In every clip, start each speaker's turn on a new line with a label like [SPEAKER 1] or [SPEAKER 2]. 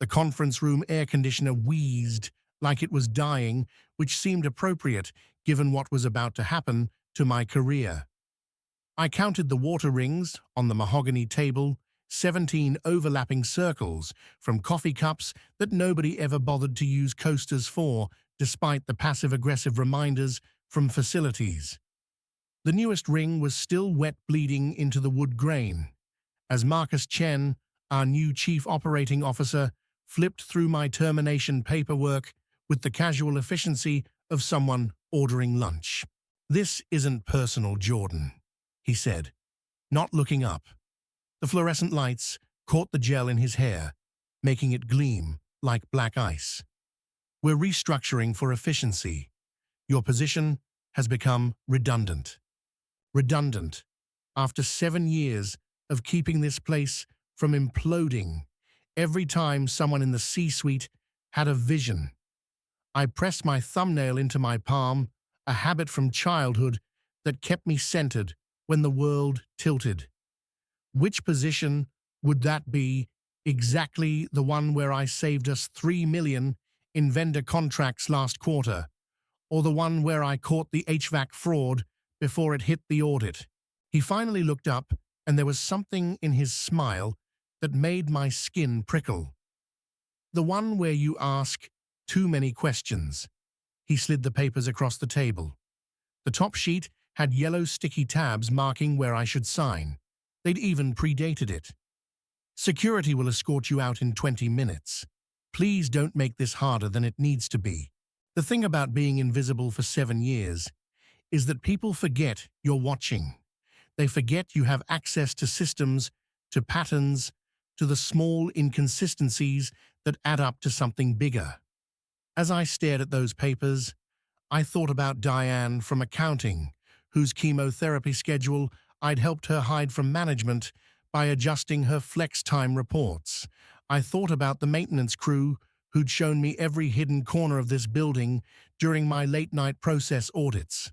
[SPEAKER 1] The conference room air conditioner wheezed like it was dying, which seemed appropriate given what was about to happen to my career. I counted the water rings on the mahogany table, 17 overlapping circles from coffee cups that nobody ever bothered to use coasters for, despite the passive-aggressive reminders from facilities. The newest ring was still wet bleeding into the wood grain. As Marcus Chen, our new chief operating officer, flipped through my termination paperwork with the casual efficiency of someone ordering lunch. "This isn't personal, Jordan," he said, not looking up. The fluorescent lights caught the gel in his hair, making it gleam like black ice. "We're restructuring for efficiency. Your position has become redundant. Redundant after 7 years of keeping this place from imploding every time someone in the C-suite had a vision." I pressed my thumbnail into my palm, a habit from childhood that kept me centered when the world tilted. Which position would that be? Exactly the one where I saved us $3 million in vendor contracts last quarter, or the one where I caught the HVAC fraud before it hit the audit? He finally looked up, and there was something in his smile that made my skin prickle. "The one where you ask too many questions." He slid the papers across the table. The top sheet had yellow sticky tabs marking where I should sign. They'd even predated it. "Security will escort you out in 20 minutes. Please don't make this harder than it needs to be." The thing about being invisible for 7 years is that people forget you're watching. They forget you have access to systems, to patterns, to the small inconsistencies that add up to something bigger. As I stared at those papers, I thought about Diane from accounting, whose chemotherapy schedule I'd helped her hide from management by adjusting her flex time reports. I thought about the maintenance crew who'd shown me every hidden corner of this building during my late-night process audits.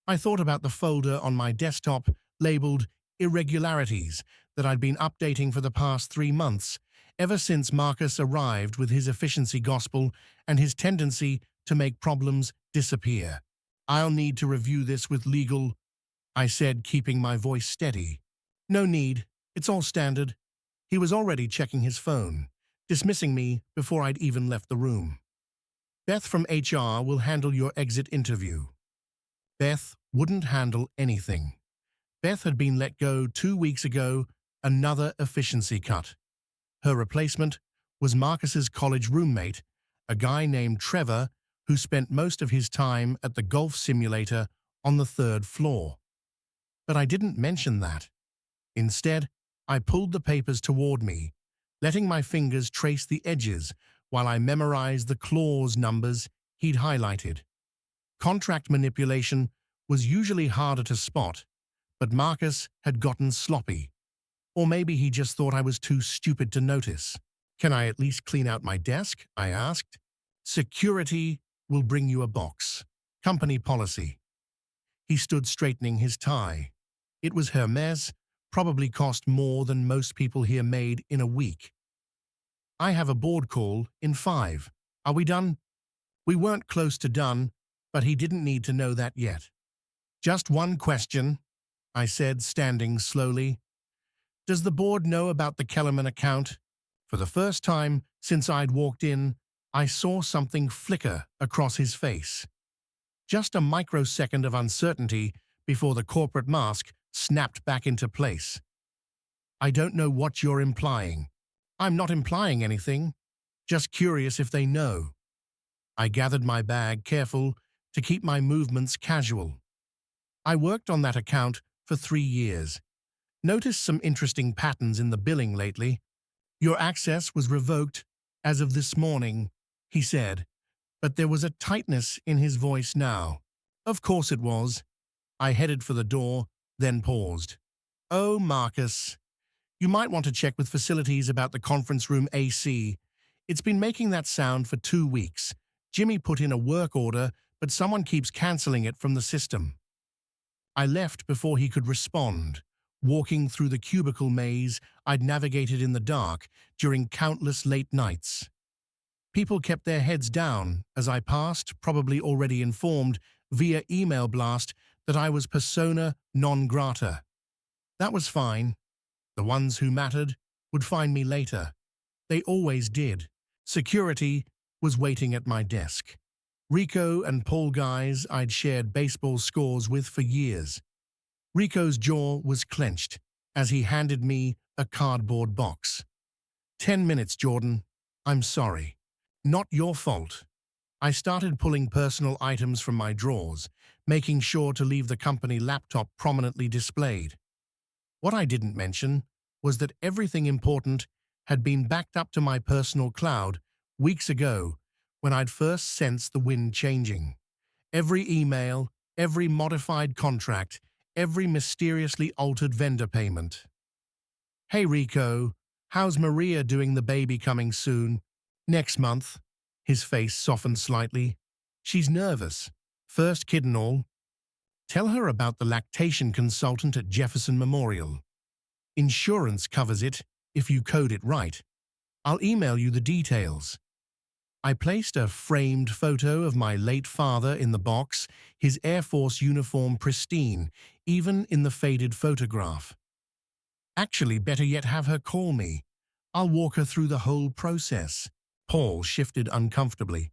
[SPEAKER 1] I thought about the folder on my desktop labeled irregularities that I'd been updating for the past 3 months, ever since Marcus arrived with his efficiency gospel and his tendency to make problems disappear. "I'll need to review this with legal," I said, keeping my voice steady. "No need. It's all standard." He was already checking his phone, dismissing me before I'd even left the room. "Beth from HR will handle your exit interview." Beth wouldn't handle anything. Beth had been let go 2 weeks ago, another efficiency cut. Her replacement was Marcus's college roommate, a guy named Trevor who spent most of his time at the golf simulator on the 3rd floor. But I didn't mention that. Instead, I pulled the papers toward me, letting my fingers trace the edges while I memorized the clause numbers he'd highlighted. Contract manipulation was usually harder to spot, but Marcus had gotten sloppy. Or maybe he just thought I was too stupid to notice. "Can I at least clean out my desk?" I asked. "Security will bring you a box. Company policy." He stood straightening his tie. It was Hermes, probably cost more than most people here made in a week. "I have a board call in 5. Are we done?" We weren't close to done, but he didn't need to know that yet. "Just one question," I said, standing slowly. "Does the board know about the Kellerman account?" For the first time since I'd walked in, I saw something flicker across his face. Just a microsecond of uncertainty before the corporate mask snapped back into place. "I don't know what you're implying." "I'm not implying anything. Just curious if they know." I gathered my bag, careful to keep my movements casual. "I worked on that account for 3 years. Noticed some interesting patterns in the billing lately." "Your access was revoked as of this morning," he said, but there was a tightness in his voice now. "Of course it was." I headed for the door, then paused. "Oh, Marcus, you might want to check with facilities about the conference room AC. It's been making that sound for 2 weeks. Jimmy put in a work order, but someone keeps canceling it from the system." I left before he could respond, walking through the cubicle maze I'd navigated in the dark during countless late nights. People kept their heads down as I passed, probably already informed via email blast that I was persona non grata. That was fine. The ones who mattered would find me later. They always did. Security was waiting at my desk. Rico and Paul guys I'd shared baseball scores with for years. Rico's jaw was clenched as he handed me a cardboard box. 10 minutes, Jordan. I'm sorry. Not your fault. I started pulling personal items from my drawers, making sure to leave the company laptop prominently displayed. What I didn't mention was that everything important had been backed up to my personal cloud weeks ago when I'd first sensed the wind changing. Every email, every modified contract, every mysteriously altered vendor payment. Hey Rico, how's Maria doing? The baby coming soon? Next month. His face softened slightly. She's nervous. First kid and all. Tell her about the lactation consultant at Jefferson Memorial. Insurance covers it if you code it right. I'll email you the details. I placed a framed photo of my late father in the box, his Air Force uniform pristine, even in the faded photograph. Actually, better yet, have her call me. I'll walk her through the whole process. Paul shifted uncomfortably.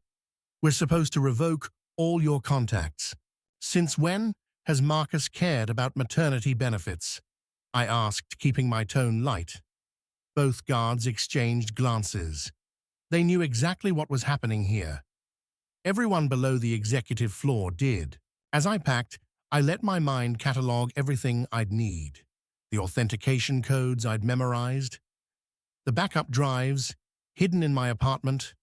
[SPEAKER 1] We're supposed to revoke all your contacts. Since when has Marcus cared about maternity benefits? I asked, keeping my tone light. Both guards exchanged glances. They knew exactly what was happening here. Everyone below the executive floor did. As I packed, I let my mind catalog everything I'd need. The authentication codes I'd memorized, the backup drives hidden in my apartment,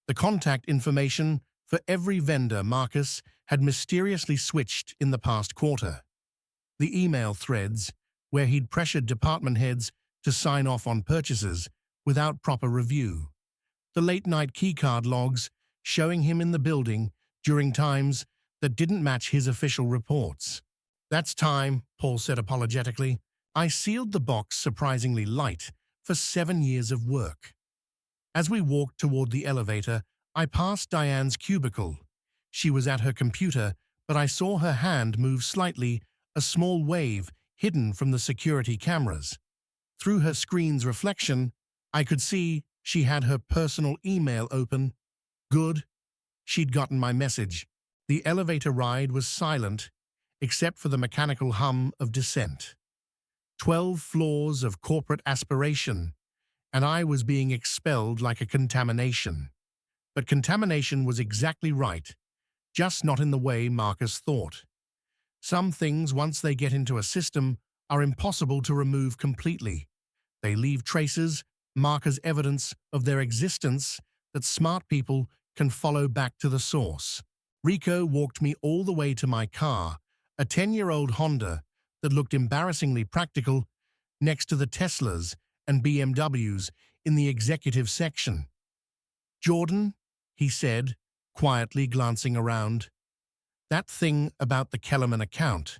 [SPEAKER 1] the contact information for every vendor Marcus had mysteriously switched in the past quarter, the email threads where he'd pressured department heads to sign off on purchases without proper review, the late-night keycard logs showing him in the building during times that didn't match his official reports. That's time, Paul said apologetically. I sealed the box surprisingly light for 7 years of work. As we walked toward the elevator, I passed Diane's cubicle. She was at her computer, but I saw her hand move slightly, a small wave hidden from the security cameras. Through her screen's reflection, I could see she had her personal email open. Good. She'd gotten my message. The elevator ride was silent, except for the mechanical hum of descent. 12 floors of corporate aspiration, and I was being expelled like a contamination. But contamination was exactly right, just not in the way Marcus thought. Some things, once they get into a system, are impossible to remove completely. They leave traces, mark as evidence of their existence that smart people can follow back to the source. Rico walked me all the way to my car, a 10-year-old Honda that looked embarrassingly practical next to the Teslas and BMWs in the executive section. Jordan, he said, quietly glancing around. That thing about the Kellerman account.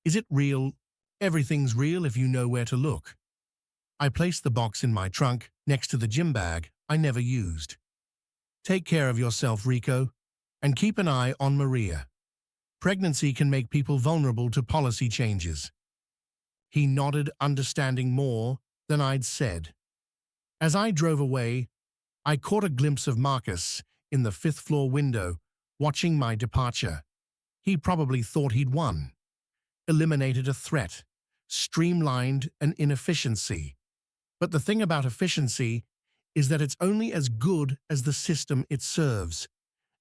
[SPEAKER 1] Is it real? Everything's real if you know where to look. I placed the box in my trunk next to the gym bag I never used. Take care of yourself, Rico, and keep an eye on Maria. Pregnancy can make people vulnerable to policy changes. He nodded, understanding more than I'd said. As I drove away, I caught a glimpse of Marcus in the fifth-floor window, watching my departure. He probably thought he'd won. Eliminated a threat, streamlined an inefficiency. But the thing about efficiency is that it's only as good as the system it serves.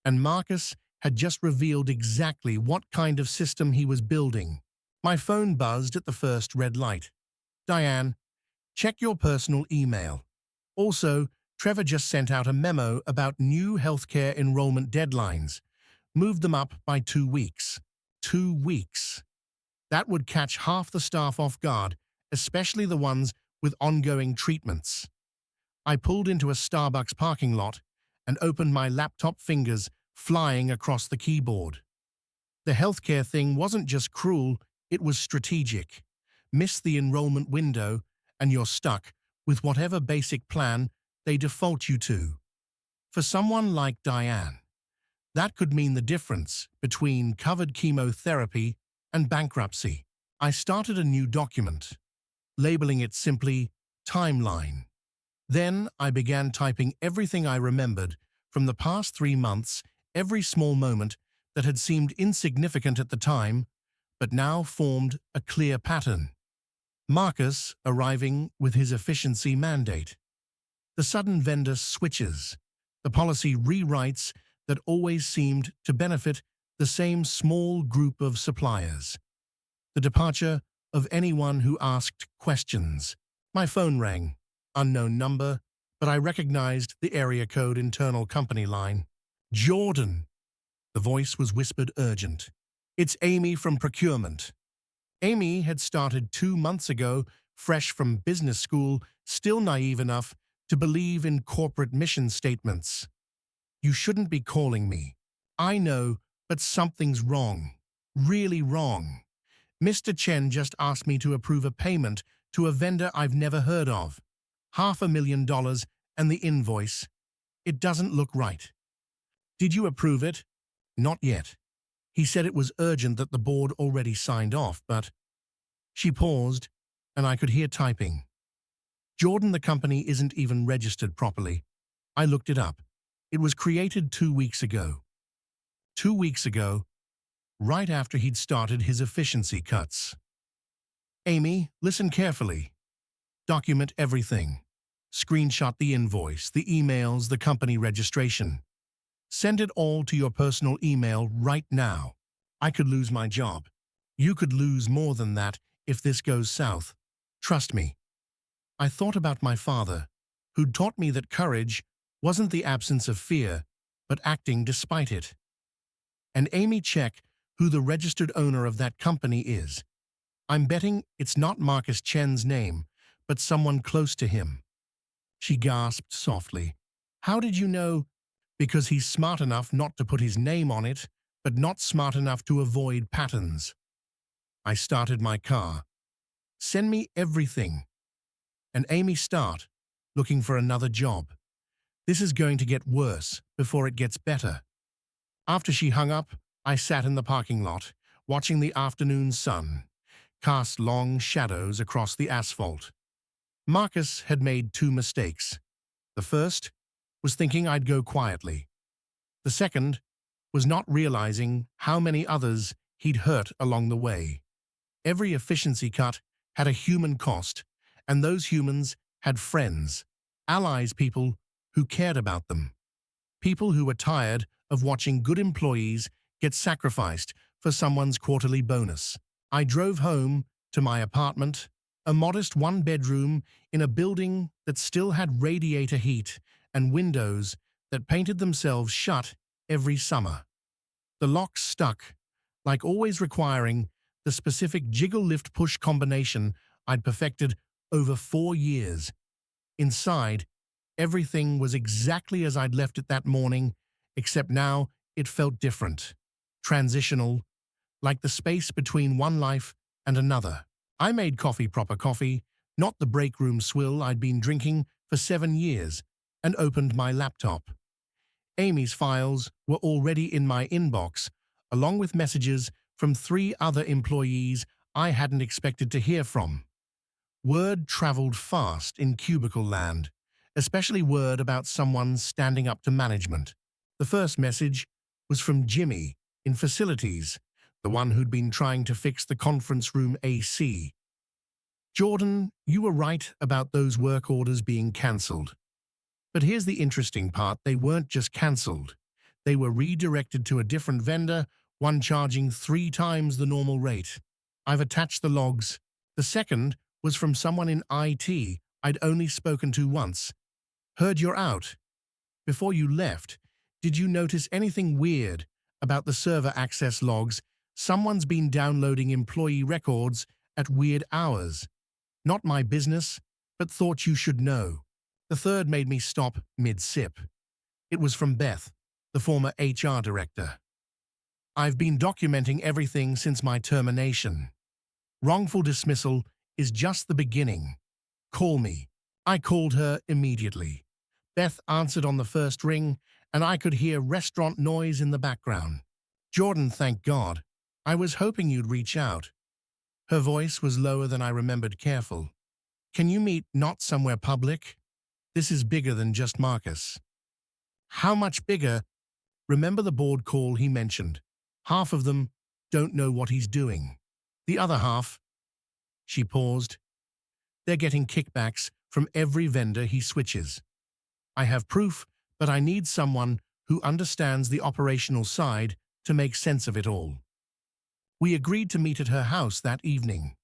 [SPEAKER 1] And Marcus had just revealed exactly what kind of system he was building. My phone buzzed at the first red light. Diane, check your personal email. Also, Trevor just sent out a memo about new healthcare enrollment deadlines. Moved them up by 2 weeks. 2 weeks. That would catch half the staff off guard, especially the ones with ongoing treatments. I pulled into a Starbucks parking lot and opened my laptop, fingers flying across the keyboard. The healthcare thing wasn't just cruel, it was strategic. miss the enrollment window, and you're stuck with whatever basic plan they default you to. For someone like Diane, that could mean the difference between covered chemotherapy and bankruptcy. I started a new document, labeling it simply Timeline. Then I began typing everything I remembered from the past 3 months, every small moment that had seemed insignificant at the time, but now formed a clear pattern. Marcus arriving with his efficiency mandate. The sudden vendor switches. The policy rewrites that always seemed to benefit the same small group of suppliers. The departure of anyone who asked questions. My phone rang. Unknown number, but I recognized the area code internal company line. Jordan. The voice was whispered urgent. It's Amy from procurement. Amy had started 2 months ago, fresh from business school, still naive enough to believe in corporate mission statements. You shouldn't be calling me. I know, but something's wrong. Really wrong. Mr. Chen just asked me to approve a payment to a vendor I've never heard of. $500,000 and the invoice. It doesn't look right. Did you approve it? Not yet. He said it was urgent that the board already signed off, but... She paused, and I could hear typing. Jordan, the company isn't even registered properly. I looked it up. It was created 2 weeks ago. 2 weeks ago, right after he'd started his efficiency cuts. Amy, listen carefully. Document everything. Screenshot the invoice, the emails, the company registration. Send it all to your personal email right now. I could lose my job. You could lose more than that if this goes south. Trust me. I thought about my father, who'd taught me that courage wasn't the absence of fear, but acting despite it. And Amy, check who the registered owner of that company is. I'm betting it's not Marcus Chen's name, but someone close to him. She gasped softly. How did you know? Because he's smart enough not to put his name on it, but not smart enough to avoid patterns. I started my car. Send me everything. And Amy, start looking for another job. This is going to get worse before it gets better. After she hung up, I sat in the parking lot, watching the afternoon sun cast long shadows across the asphalt. Marcus had made 2 mistakes. The first was thinking I'd go quietly. The second was not realizing how many others he'd hurt along the way. Every efficiency cut had a human cost, and those humans had friends, allies, people who cared about them. People who were tired of watching good employees get sacrificed for someone's quarterly bonus. I drove home to my apartment, a modest 1-bedroom in a building that still had radiator heat and windows that painted themselves shut every summer. The locks stuck, like always requiring the specific jiggle-lift-push combination I'd perfected over 4 years. Inside, everything was exactly as I'd left it that morning, except now it felt different, transitional, like the space between one life and another. I made coffee, proper coffee, not the break room swill I'd been drinking for 7 years, and opened my laptop. Amy's files were already in my inbox, along with messages from 3 other employees I hadn't expected to hear from. Word traveled fast in cubicle land, especially word about someone standing up to management. The first message was from Jimmy in facilities, the one who'd been trying to fix the conference room AC. Jordan, you were right about those work orders being cancelled. But here's the interesting part, they weren't just cancelled. They were redirected to a different vendor, one charging 3 times the normal rate. I've attached the logs. The second was from someone in IT I'd only spoken to once. Heard you're out. Before you left, did you notice anything weird about the server access logs? Someone's been downloading employee records at weird hours. Not my business, but thought you should know. The third made me stop mid-sip. It was from Beth, the former HR director. I've been documenting everything since my termination. Wrongful dismissal is just the beginning. Call me." I called her immediately. Beth answered on the first ring, and I could hear restaurant noise in the background. "Jordan, thank God. I was hoping you'd reach out." Her voice was lower than I remembered, careful. "Can you meet not somewhere public? This is bigger than just Marcus." "How much bigger?" "Remember the board call he mentioned? Half of them don't know what he's doing. The other half—" She paused. "They're getting kickbacks from every vendor he switches. I have proof, but I need someone who understands the operational side to make sense of it all." We agreed to meet at her house that evening.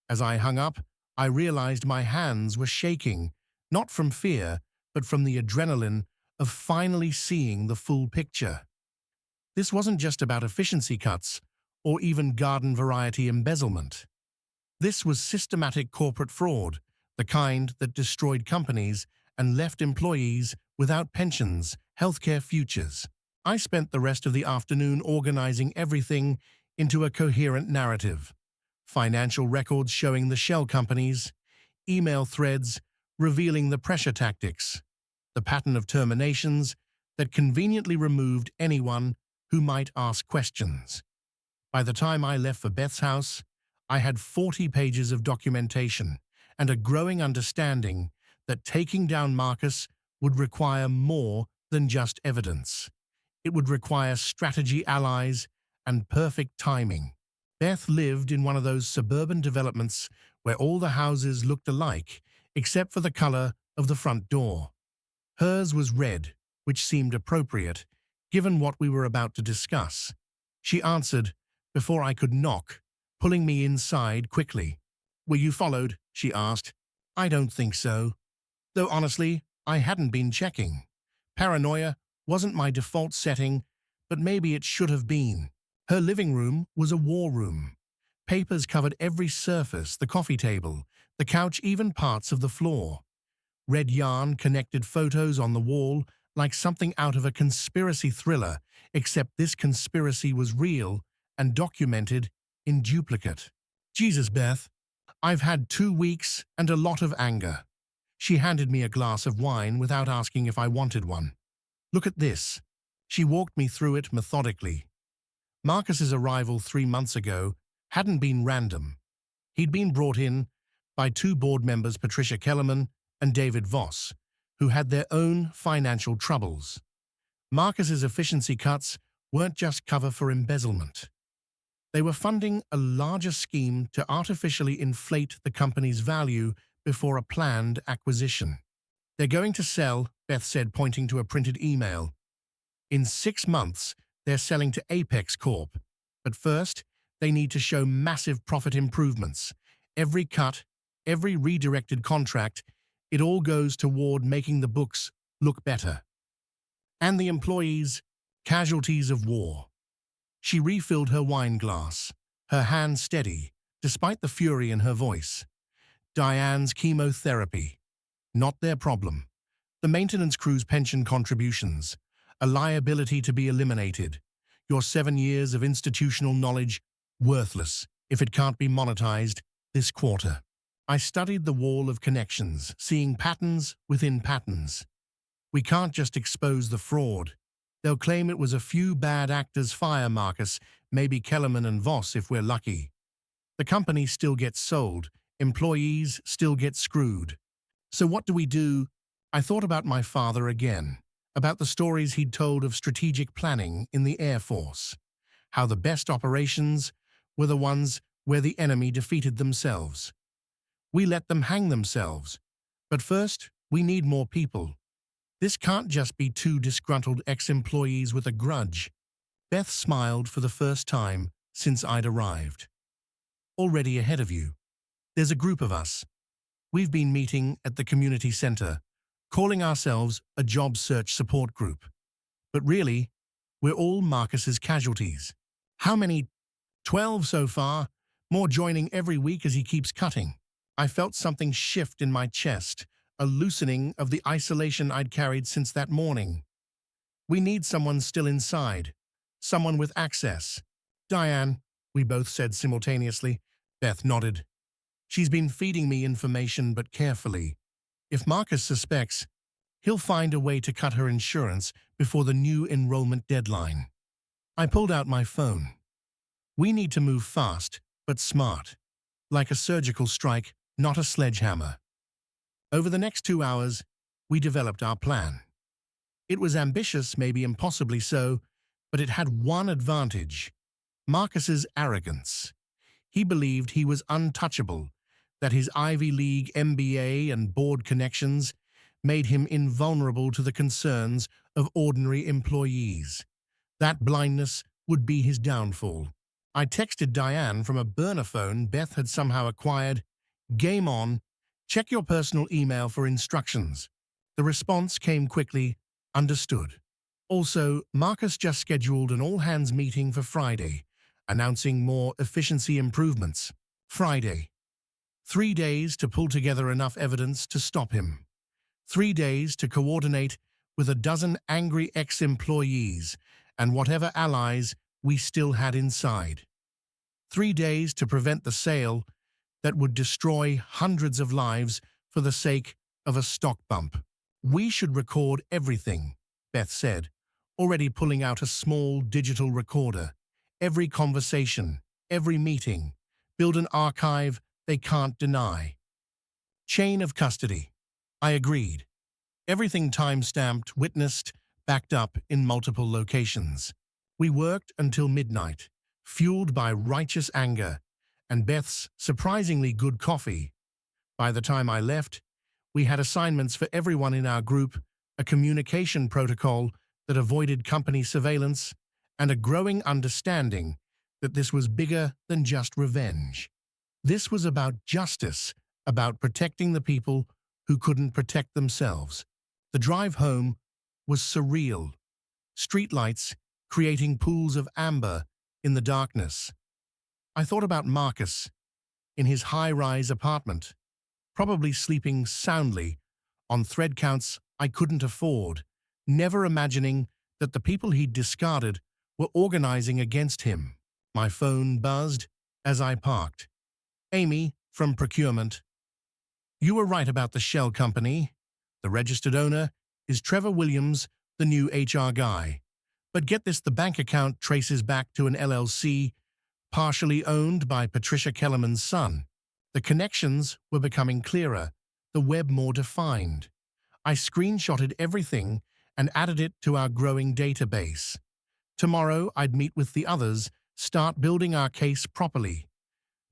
[SPEAKER 1] As I hung up, I realized my hands were shaking, not from fear, but from the adrenaline of finally seeing the full picture. This wasn't just about efficiency cuts or even garden variety embezzlement. This was systematic corporate fraud, the kind that destroyed companies and left employees without pensions, healthcare futures. I spent the rest of the afternoon organizing everything into a coherent narrative. Financial records showing the shell companies, email threads revealing the pressure tactics, the pattern of terminations that conveniently removed anyone who might ask questions. By the time I left for Beth's house, I had 40 pages of documentation and a growing understanding that taking down Marcus would require more than just evidence. It would require strategy, allies, and perfect timing. Beth lived in one of those suburban developments where all the houses looked alike, except for the color of the front door. Hers was red, which seemed appropriate, given what we were about to discuss. She answered before I could knock, pulling me inside quickly. "Were you followed?" she asked. "I don't think so. Though honestly, I hadn't been checking. Paranoia wasn't my default setting, but maybe it should have been." Her living room was a war room. Papers covered every surface, the coffee table, the couch, even parts of the floor. Red yarn connected photos on the wall like something out of a conspiracy thriller, except this conspiracy was real and documented in duplicate. "Jesus, Beth, I've had 2 weeks and a lot of anger." She handed me a glass of wine without asking if I wanted one. "Look at this." She walked me through it methodically. Marcus's arrival 3 months ago hadn't been random. He'd been brought in by 2 board members, Patricia Kellerman and David Voss, who had their own financial troubles. Marcus's efficiency cuts weren't just cover for embezzlement. They were funding a larger scheme to artificially inflate the company's value before a planned acquisition. "They're going to sell," Beth said, pointing to a printed email. "In 6 months, they're selling to Apex Corp. But first, they need to show massive profit improvements. Every cut, every redirected contract, it all goes toward making the books look better. And the employees, casualties of war." She refilled her wine glass, her hand steady, despite the fury in her voice. "Diane's chemotherapy. Not their problem. The maintenance crew's pension contributions. A liability to be eliminated. Your 7 years of institutional knowledge, worthless if it can't be monetized this quarter." I studied the wall of connections, seeing patterns within patterns. "We can't just expose the fraud. They'll claim it was a few bad actors fire Marcus, maybe Kellerman and Voss if we're lucky. The company still gets sold, employees still get screwed. So what do we do?" I thought about my father again, about the stories he'd told of strategic planning in the Air Force, how the best operations were the ones where the enemy defeated themselves. We let them hang themselves. But first, we need more people. This can't just be 2 disgruntled ex-employees with a grudge. Beth smiled for the first time since I'd arrived. "Already ahead of you. There's a group of us. We've been meeting at the community center, calling ourselves a job search support group. But really, we're all Marcus's casualties. How many? 12 so far, more joining every week as he keeps cutting." I felt something shift in my chest, a loosening of the isolation I'd carried since that morning. "We need someone still inside, someone with access." "Diane," we both said simultaneously. Beth nodded. She's been feeding me information, but carefully. If Marcus suspects, he'll find a way to cut her insurance before the new enrollment deadline. I pulled out my phone. We need to move fast, but smart. Like a surgical strike, not a sledgehammer. Over the next 2 hours, we developed our plan. It was ambitious, maybe impossibly so, but it had one advantage: Marcus's arrogance. He believed he was untouchable, that his Ivy League MBA and board connections made him invulnerable to the concerns of ordinary employees. That blindness would be his downfall. I texted Diane from a burner phone Beth had somehow acquired. Game on. Check your personal email for instructions. The response came quickly. Understood. Also, Marcus just scheduled an all-hands meeting for Friday, announcing more efficiency improvements. Friday. 3 days to pull together enough evidence to stop him. 3 days to coordinate with a dozen angry ex-employees and whatever allies we still had inside. 3 days to prevent the sale that would destroy hundreds of lives for the sake of a stock bump. We should record everything, Beth said, already pulling out a small digital recorder. Every conversation, every meeting. Build an archive they can't deny. Chain of custody. I agreed. Everything time-stamped, witnessed, backed up in multiple locations. We worked until midnight, fueled by righteous anger and Beth's surprisingly good coffee. By the time I left, we had assignments for everyone in our group, a communication protocol that avoided company surveillance, and a growing understanding that this was bigger than just revenge. This was about justice, about protecting the people who couldn't protect themselves. The drive home was surreal. Streetlights creating pools of amber in the darkness. I thought about Marcus in his high-rise apartment, probably sleeping soundly on thread counts I couldn't afford, never imagining that the people he'd discarded were organizing against him. My phone buzzed as I parked. Amy, from procurement. You were right about the shell company. The registered owner is Trevor Williams, the new HR guy. But get this, the bank account traces back to an LLC partially owned by Patricia Kellerman's son. The connections were becoming clearer, the web more defined. I screenshotted everything and added it to our growing database. Tomorrow I'd meet with the others, start building our case properly.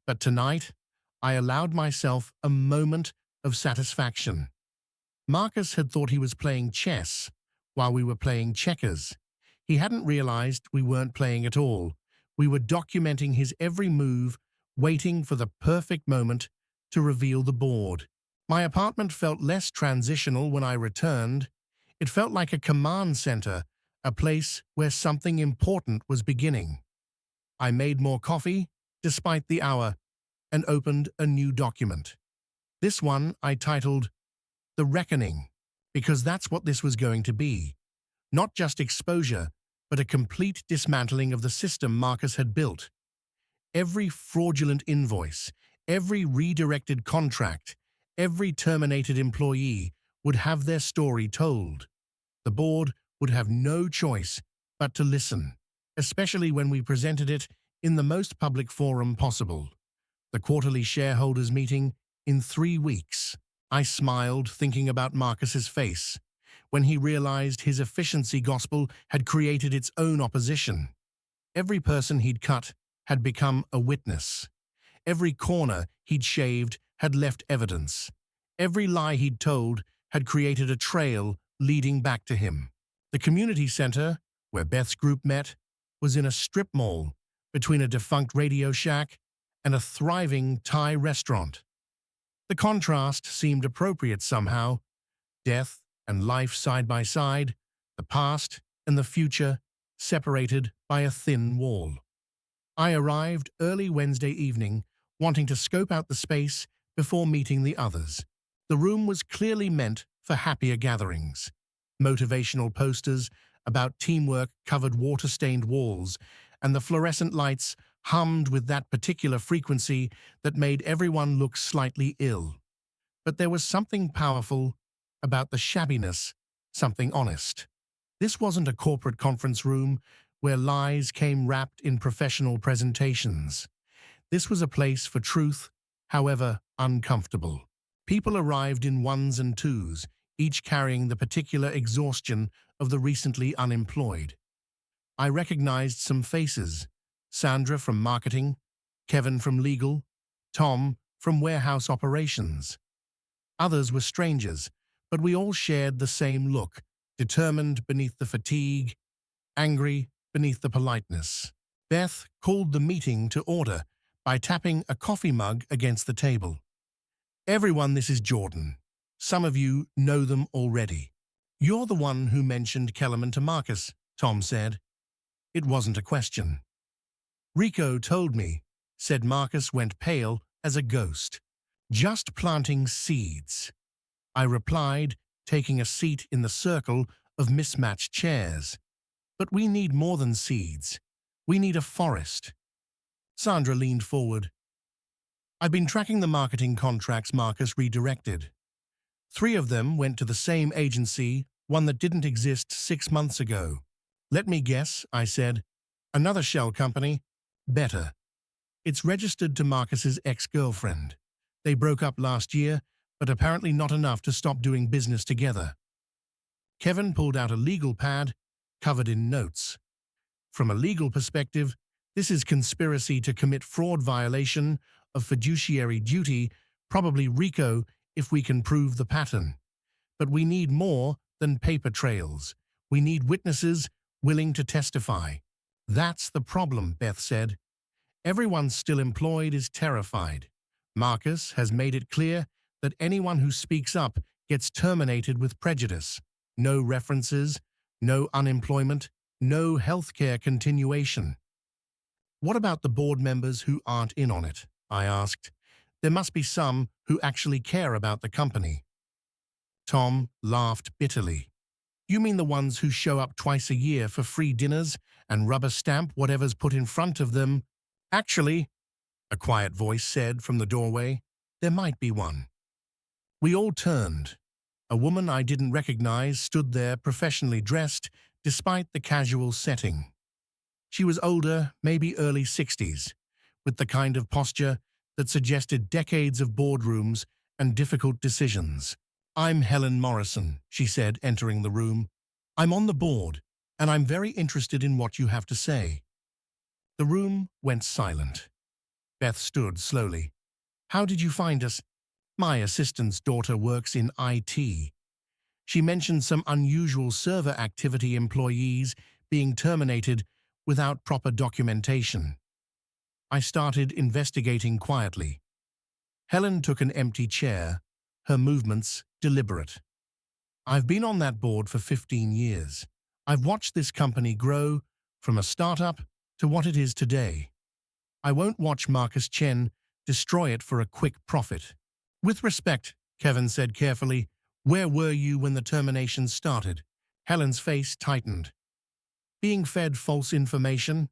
[SPEAKER 1] But tonight, I allowed myself a moment of satisfaction. Marcus had thought he was playing chess while we were playing checkers. He hadn't realized we weren't playing at all. We were documenting his every move, waiting for the perfect moment to reveal the board. My apartment felt less transitional when I returned. It felt like a command center, a place where something important was beginning. I made more coffee, despite the hour, and opened a new document. This one I titled The Reckoning, because that's what this was going to be. Not just exposure, but a complete dismantling of the system Marcus had built. Every fraudulent invoice, every redirected contract, every terminated employee would have their story told. The board would have no choice but to listen, especially when we presented it in the most public forum possible. The quarterly shareholders meeting in 3 weeks. I smiled, thinking about Marcus's face, when he realized his efficiency gospel had created its own opposition. Every person he'd cut had become a witness. Every corner he'd shaved had left evidence. Every lie he'd told had created a trail leading back to him. The community center, where Beth's group met, was in a strip mall between a defunct Radio Shack and a thriving Thai restaurant. The contrast seemed appropriate somehow. Death and life side by side, the past and the future separated by a thin wall. I arrived early Wednesday evening, wanting to scope out the space before meeting the others. The room was clearly meant for happier gatherings. Motivational posters about teamwork covered water-stained walls, and the fluorescent lights hummed with that particular frequency that made everyone look slightly ill. But there was something powerful about the shabbiness, something honest. This wasn't a corporate conference room where lies came wrapped in professional presentations. This was a place for truth, however uncomfortable. People arrived in ones and twos, each carrying the particular exhaustion of the recently unemployed. I recognized some faces: Sandra from marketing, Kevin from legal, Tom from warehouse operations. Others were strangers, but we all shared the same look, determined beneath the fatigue, angry beneath the politeness. Beth called the meeting to order by tapping a coffee mug against the table. "Everyone, this is Jordan. Some of you know them already." "You're the one who mentioned Kellerman to Marcus," Tom said. It wasn't a question. "Rico told me," said Marcus, went pale as a ghost. "Just planting seeds," I replied, taking a seat in the circle of mismatched chairs. "But we need more than seeds. We need a forest." Sandra leaned forward. "I've been tracking the marketing contracts Marcus redirected. 3 of them went to the same agency, one that didn't exist 6 months ago." "Let me guess," I said. "Another shell company?" "Better. It's registered to Marcus's ex-girlfriend. They broke up last year, but apparently not enough to stop doing business together." Kevin pulled out a legal pad, covered in notes. "From a legal perspective, this is conspiracy to commit fraud, violation of fiduciary duty, probably RICO if we can prove the pattern. But we need more than paper trails. We need witnesses willing to testify." "That's the problem," Beth said. "Everyone still employed is terrified. Marcus has made it clear that anyone who speaks up gets terminated with prejudice. No references, no unemployment, no healthcare continuation." "What about the board members who aren't in on it?" I asked. "There must be some who actually care about the company." Tom laughed bitterly. "You mean the ones who show up twice a year for free dinners and rubber stamp whatever's put in front of them?" "Actually," a quiet voice said from the doorway, "there might be one." We all turned. A woman I didn't recognize stood there, professionally dressed, despite the casual setting. She was older, maybe early 60s, with the kind of posture that suggested decades of boardrooms and difficult decisions. "I'm Helen Morrison," she said, entering the room. "I'm on the board, and I'm very interested in what you have to say." The room went silent. Beth stood slowly. "How did you find us?" "My assistant's daughter works in IT. She mentioned some unusual server activity, employees being terminated without proper documentation. I started investigating quietly." Helen took an empty chair, her movements deliberate. "I've been on that board for 15 years. I've watched this company grow from a startup to what it is today. I won't watch Marcus Chen destroy it for a quick profit." "With respect," Kevin said carefully, "where were you when the termination started?" Helen's face tightened. "Being fed false information.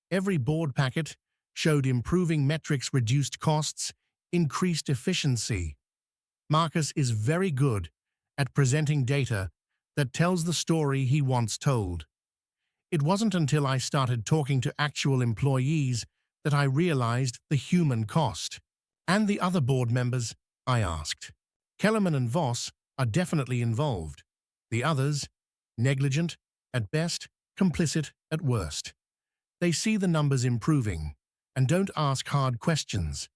[SPEAKER 1] Every board packet showed improving metrics, reduced costs, increased efficiency. Marcus is very good at presenting data that tells the story he wants told. It wasn't until I started talking to actual employees that I realized the human cost." "And the other board members?" I asked. "Kellerman and Voss are definitely involved. The others, negligent at best, complicit at worst. They see the numbers improving and don't ask hard questions."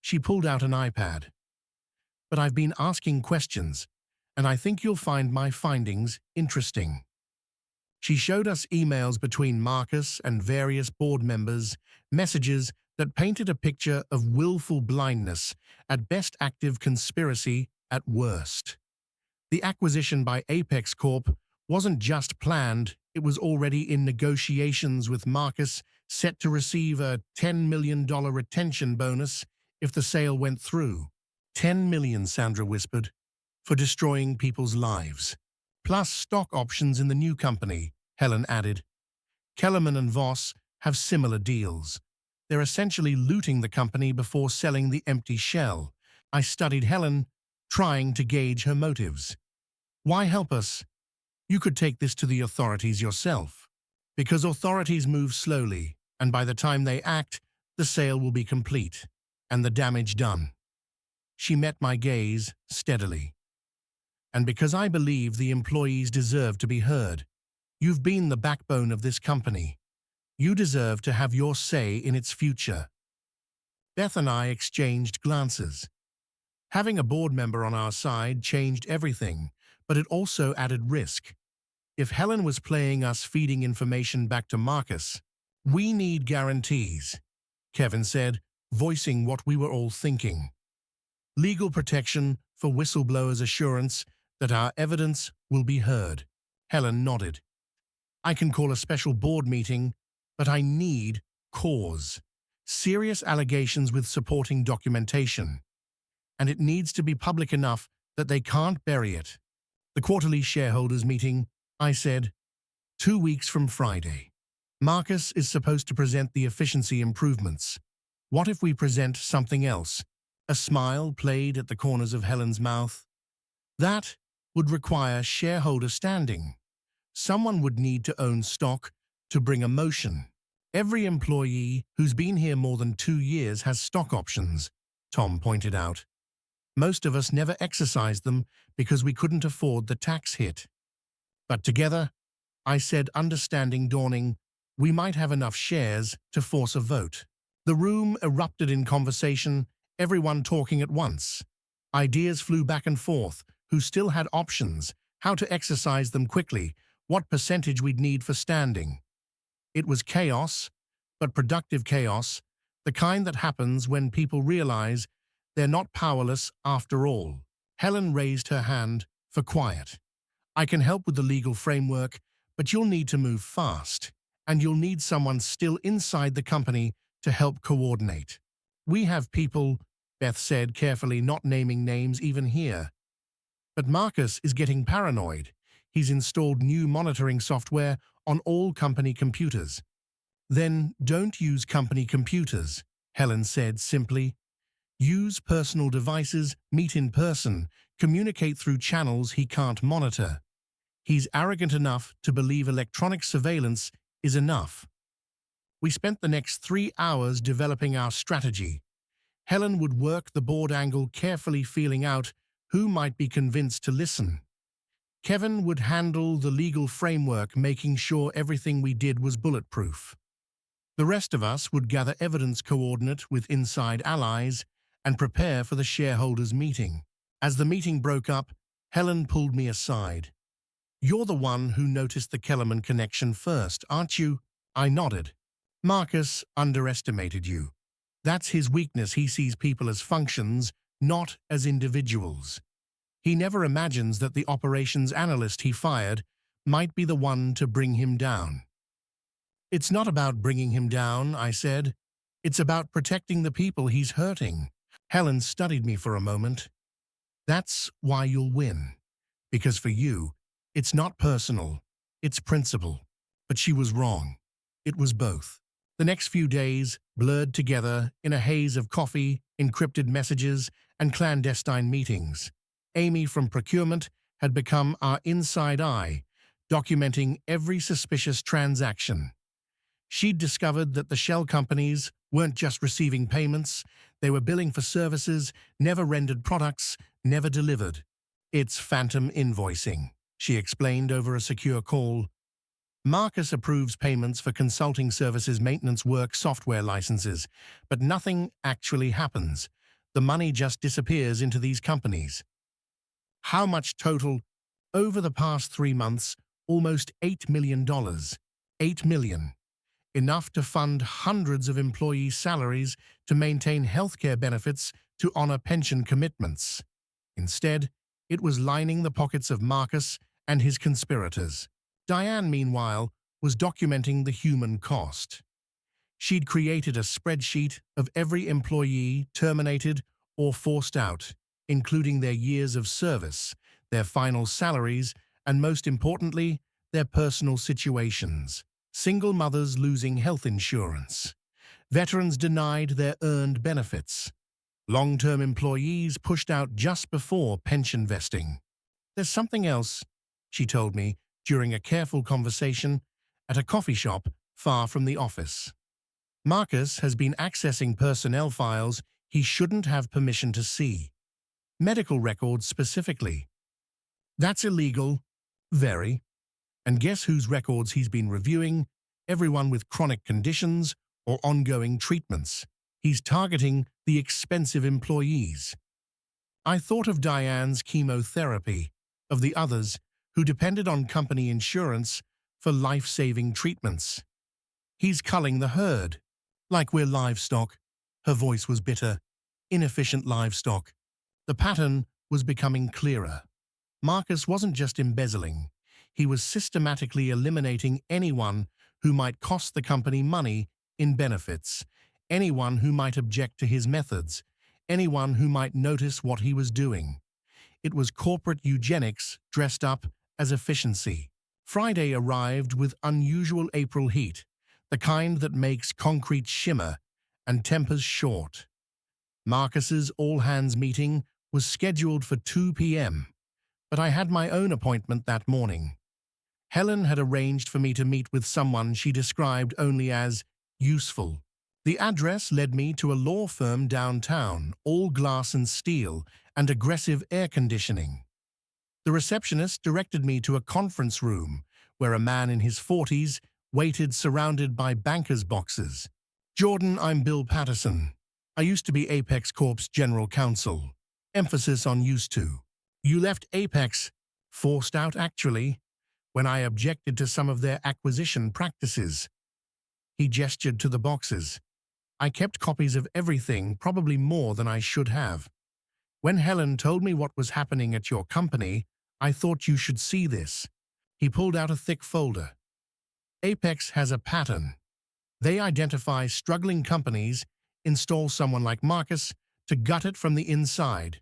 [SPEAKER 1] She pulled out an iPad. "But I've been asking questions, and I think you'll find my findings interesting." She showed us emails between Marcus and various board members, messages that painted a picture of willful blindness, at best active conspiracy at worst. The acquisition by Apex Corp wasn't just planned, it was already in negotiations, with Marcus set to receive a $10 million retention bonus if the sale went through. $10 million, Sandra whispered, "for destroying people's lives. Plus stock options in the new company," Helen added. "Kellerman and Voss have similar deals. They're essentially looting the company before selling the empty shell. I studied Helen, trying to gauge her motives. Why help us? You could take this to the authorities yourself. Because authorities move slowly, and by the time they act, the sale will be complete, and the damage done. She met my gaze steadily. And because I believe the employees deserve to be heard, you've been the backbone of this company. You deserve to have your say in its future. Beth and I exchanged glances. Having a board member on our side changed everything, but it also added risk. If Helen was playing us feeding information back to Marcus, we need guarantees, Kevin said, voicing what we were all thinking. Legal protection for whistleblowers' assurance that our evidence will be heard. Helen nodded. I can call a special board meeting, but I need cause. Serious allegations with supporting documentation. And it needs to be public enough that they can't bury it. The quarterly shareholders meeting, I said, 2 weeks from Friday. Marcus is supposed to present the efficiency improvements. What if we present something else? A smile played at the corners of Helen's mouth. That would require shareholder standing. Someone would need to own stock to bring a motion. Every employee who's been here more than 2 years has stock options, Tom pointed out. Most of us never exercised them because we couldn't afford the tax hit. But together, I said, understanding dawning, we might have enough shares to force a vote. The room erupted in conversation, everyone talking at once. Ideas flew back and forth, who still had options, how to exercise them quickly, what percentage we'd need for standing. It was chaos, but productive chaos, the kind that happens when people realize they're not powerless after all. Helen raised her hand for quiet. I can help with the legal framework, but you'll need to move fast, and you'll need someone still inside the company to help coordinate. We have people, Beth said carefully, not naming names even here. But Marcus is getting paranoid. He's installed new monitoring software on all company computers. Then don't use company computers, Helen said simply. Use personal devices, meet in person, communicate through channels he can't monitor. He's arrogant enough to believe electronic surveillance is enough. We spent the next 3 hours developing our strategy. Helen would work the board angle, carefully feeling out who might be convinced to listen. Kevin would handle the legal framework, making sure everything we did was bulletproof. The rest of us would gather evidence, coordinate with inside allies, and prepare for the shareholders' meeting. As the meeting broke up, Helen pulled me aside. You're the one who noticed the Kellerman connection first, aren't you? I nodded. Marcus underestimated you. That's his weakness. He sees people as functions, not as individuals. He never imagines that the operations analyst he fired might be the one to bring him down. It's not about bringing him down, I said. It's about protecting the people he's hurting. Helen studied me for a moment. That's why you'll win. Because for you, it's not personal, it's principle. But she was wrong. It was both. The next few days blurred together in a haze of coffee, encrypted messages, and clandestine meetings. Amy from procurement had become our inside eye, documenting every suspicious transaction. She'd discovered that the shell companies weren't just receiving payments, they were billing for services, never rendered products, never delivered. It's phantom invoicing, she explained over a secure call. Marcus approves payments for consulting services, maintenance work, software licenses, but nothing actually happens. The money just disappears into these companies. How much total? Over the past 3 months, almost $8 million. $8 million. Enough to fund hundreds of employees' salaries, to maintain healthcare benefits, to honor pension commitments. Instead, it was lining the pockets of Marcus and his conspirators. Diane, meanwhile, was documenting the human cost. She'd created a spreadsheet of every employee terminated or forced out, including their years of service, their final salaries, and most importantly, their personal situations. Single mothers losing health insurance. Veterans denied their earned benefits. Long-term employees pushed out just before pension vesting. There's something else, she told me during a careful conversation at a coffee shop far from the office. Marcus has been accessing personnel files he shouldn't have permission to see. Medical records specifically. That's illegal. Very. And guess whose records he's been reviewing? Everyone with chronic conditions or ongoing treatments. He's targeting the expensive employees. I thought of Diane's chemotherapy, of the others who depended on company insurance for life-saving treatments. He's culling the herd, like we're livestock. Her voice was bitter. Inefficient livestock. The pattern was becoming clearer. Marcus wasn't just embezzling. He was systematically eliminating anyone who might cost the company money in benefits, anyone who might object to his methods, anyone who might notice what he was doing. It was corporate eugenics dressed up as efficiency. Friday arrived with unusual April heat, the kind that makes concrete shimmer and tempers short. Marcus's all-hands meeting was scheduled for 2 p.m., but I had my own appointment that morning. Helen had arranged for me to meet with someone she described only as useful. The address led me to a law firm downtown, all glass and steel, and aggressive air conditioning. The receptionist directed me to a conference room where a man in his 40s waited surrounded by banker's boxes. "Jordan, I'm Bill Patterson. I used to be Apex Corp's general counsel. Emphasis on used to. You left Apex, forced out actually, when I objected to some of their acquisition practices." He gestured to the boxes. "I kept copies of everything, probably more than I should have. When Helen told me what was happening at your company, I thought you should see this." He pulled out a thick folder. "Apex has a pattern. They identify struggling companies, install someone like Marcus to gut it from the inside,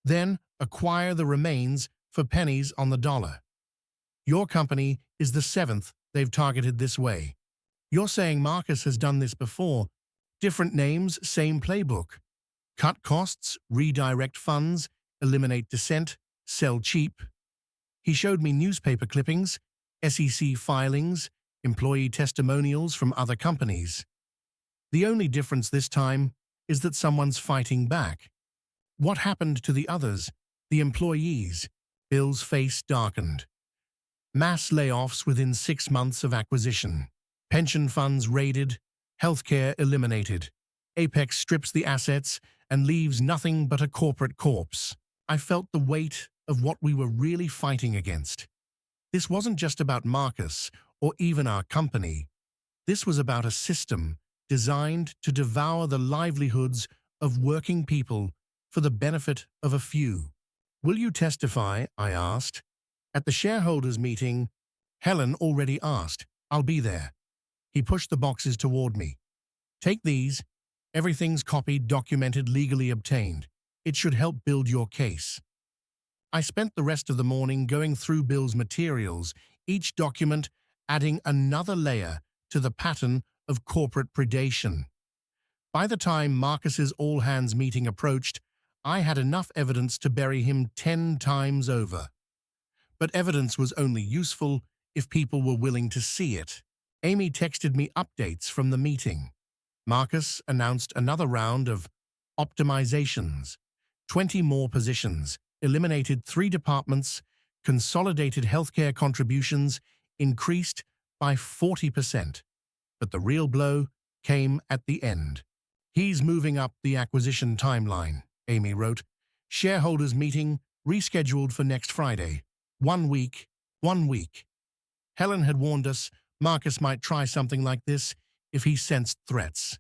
[SPEAKER 1] then acquire the remains for pennies on the dollar. Your company is the 7th they've targeted this way. You're saying Marcus has done this before. Different names, same playbook. Cut costs, redirect funds, eliminate dissent, sell cheap." He showed me newspaper clippings, SEC filings, employee testimonials from other companies. The only difference this time is that someone's fighting back. What happened to the others, the employees? Bill's face darkened. Mass layoffs within 6 months of acquisition. Pension funds raided, healthcare eliminated. Apex strips the assets and leaves nothing but a corporate corpse. I felt the weight of what we were really fighting against. This wasn't just about Marcus or even our company. This was about a system designed to devour the livelihoods of working people for the benefit of a few. "Will you testify?" I asked. "At the shareholders' meeting." Helen already asked. "I'll be there." He pushed the boxes toward me. "Take these. Everything's copied, documented, legally obtained. It should help build your case." I spent the rest of the morning going through Bill's materials, each document adding another layer to the pattern of corporate predation. By the time Marcus's all-hands meeting approached, I had enough evidence to bury him 10 times over. But evidence was only useful if people were willing to see it. Amy texted me updates from the meeting. Marcus announced another round of optimizations, 20 more positions, eliminated 3 departments, consolidated healthcare contributions, increased by 40%. But the real blow came at the end. "He's moving up the acquisition timeline," Amy wrote. "Shareholders meeting rescheduled for next Friday. 1 week, 1 week." Helen had warned us Marcus might try something like this if he sensed threats.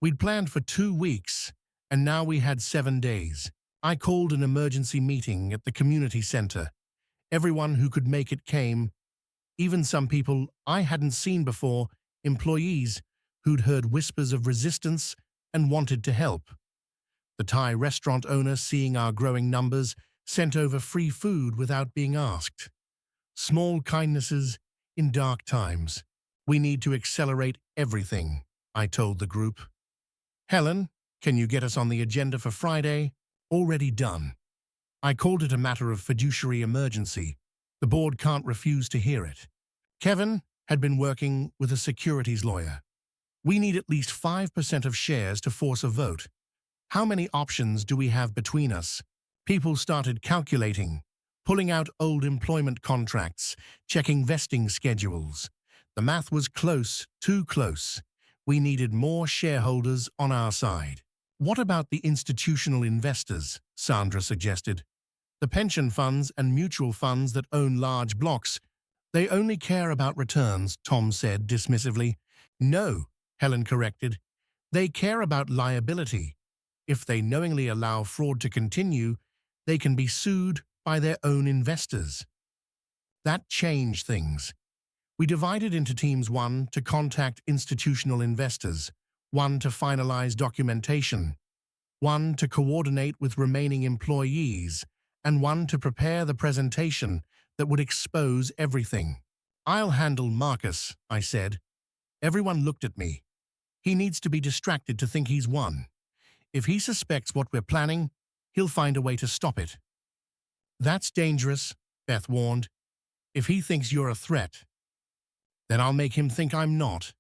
[SPEAKER 1] We'd planned for 2 weeks, and now we had 7 days. I called an emergency meeting at the community center. Everyone who could make it came, even some people I hadn't seen before, employees who'd heard whispers of resistance and wanted to help. The Thai restaurant owner, seeing our growing numbers, sent over free food without being asked. Small kindnesses in dark times. "We need to accelerate everything," I told the group. Helen, can you get us on the agenda for Friday? Already done. I called it a matter of fiduciary emergency. The board can't refuse to hear it. Kevin had been working with a securities lawyer. We need at least 5% of shares to force a vote. How many options do we have between us? People started calculating, pulling out old employment contracts, checking vesting schedules. The math was close, too close. We needed more shareholders on our side. What about the institutional investors? Sandra suggested. The pension funds and mutual funds that own large blocks. They only care about returns, Tom said dismissively. No, Helen corrected. They care about liability. If they knowingly allow fraud to continue, they can be sued by their own investors. That changed things. We divided into teams: one to contact institutional investors, one to finalize documentation, one to coordinate with remaining employees, and one to prepare the presentation that would expose everything. I'll handle Marcus, I said. Everyone looked at me. He needs to be distracted to think he's won. If he suspects what we're planning, he'll find a way to stop it. That's dangerous, Beth warned. If he thinks you're a threat, then I'll make him think I'm not.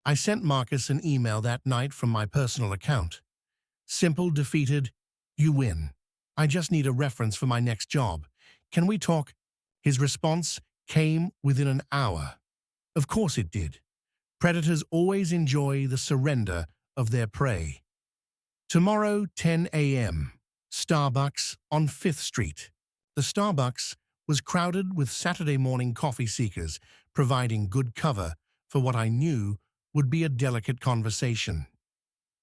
[SPEAKER 1] I sent Marcus an email that night from my personal account. Simple, defeated, you win. I just need a reference for my next job. Can we talk? His response came within an hour. Of course it did. Predators always enjoy the surrender of their prey. Tomorrow, 10 a.m., Starbucks on 5th Street. The Starbucks was crowded with Saturday morning coffee seekers, providing good cover for what I knew would be a delicate conversation.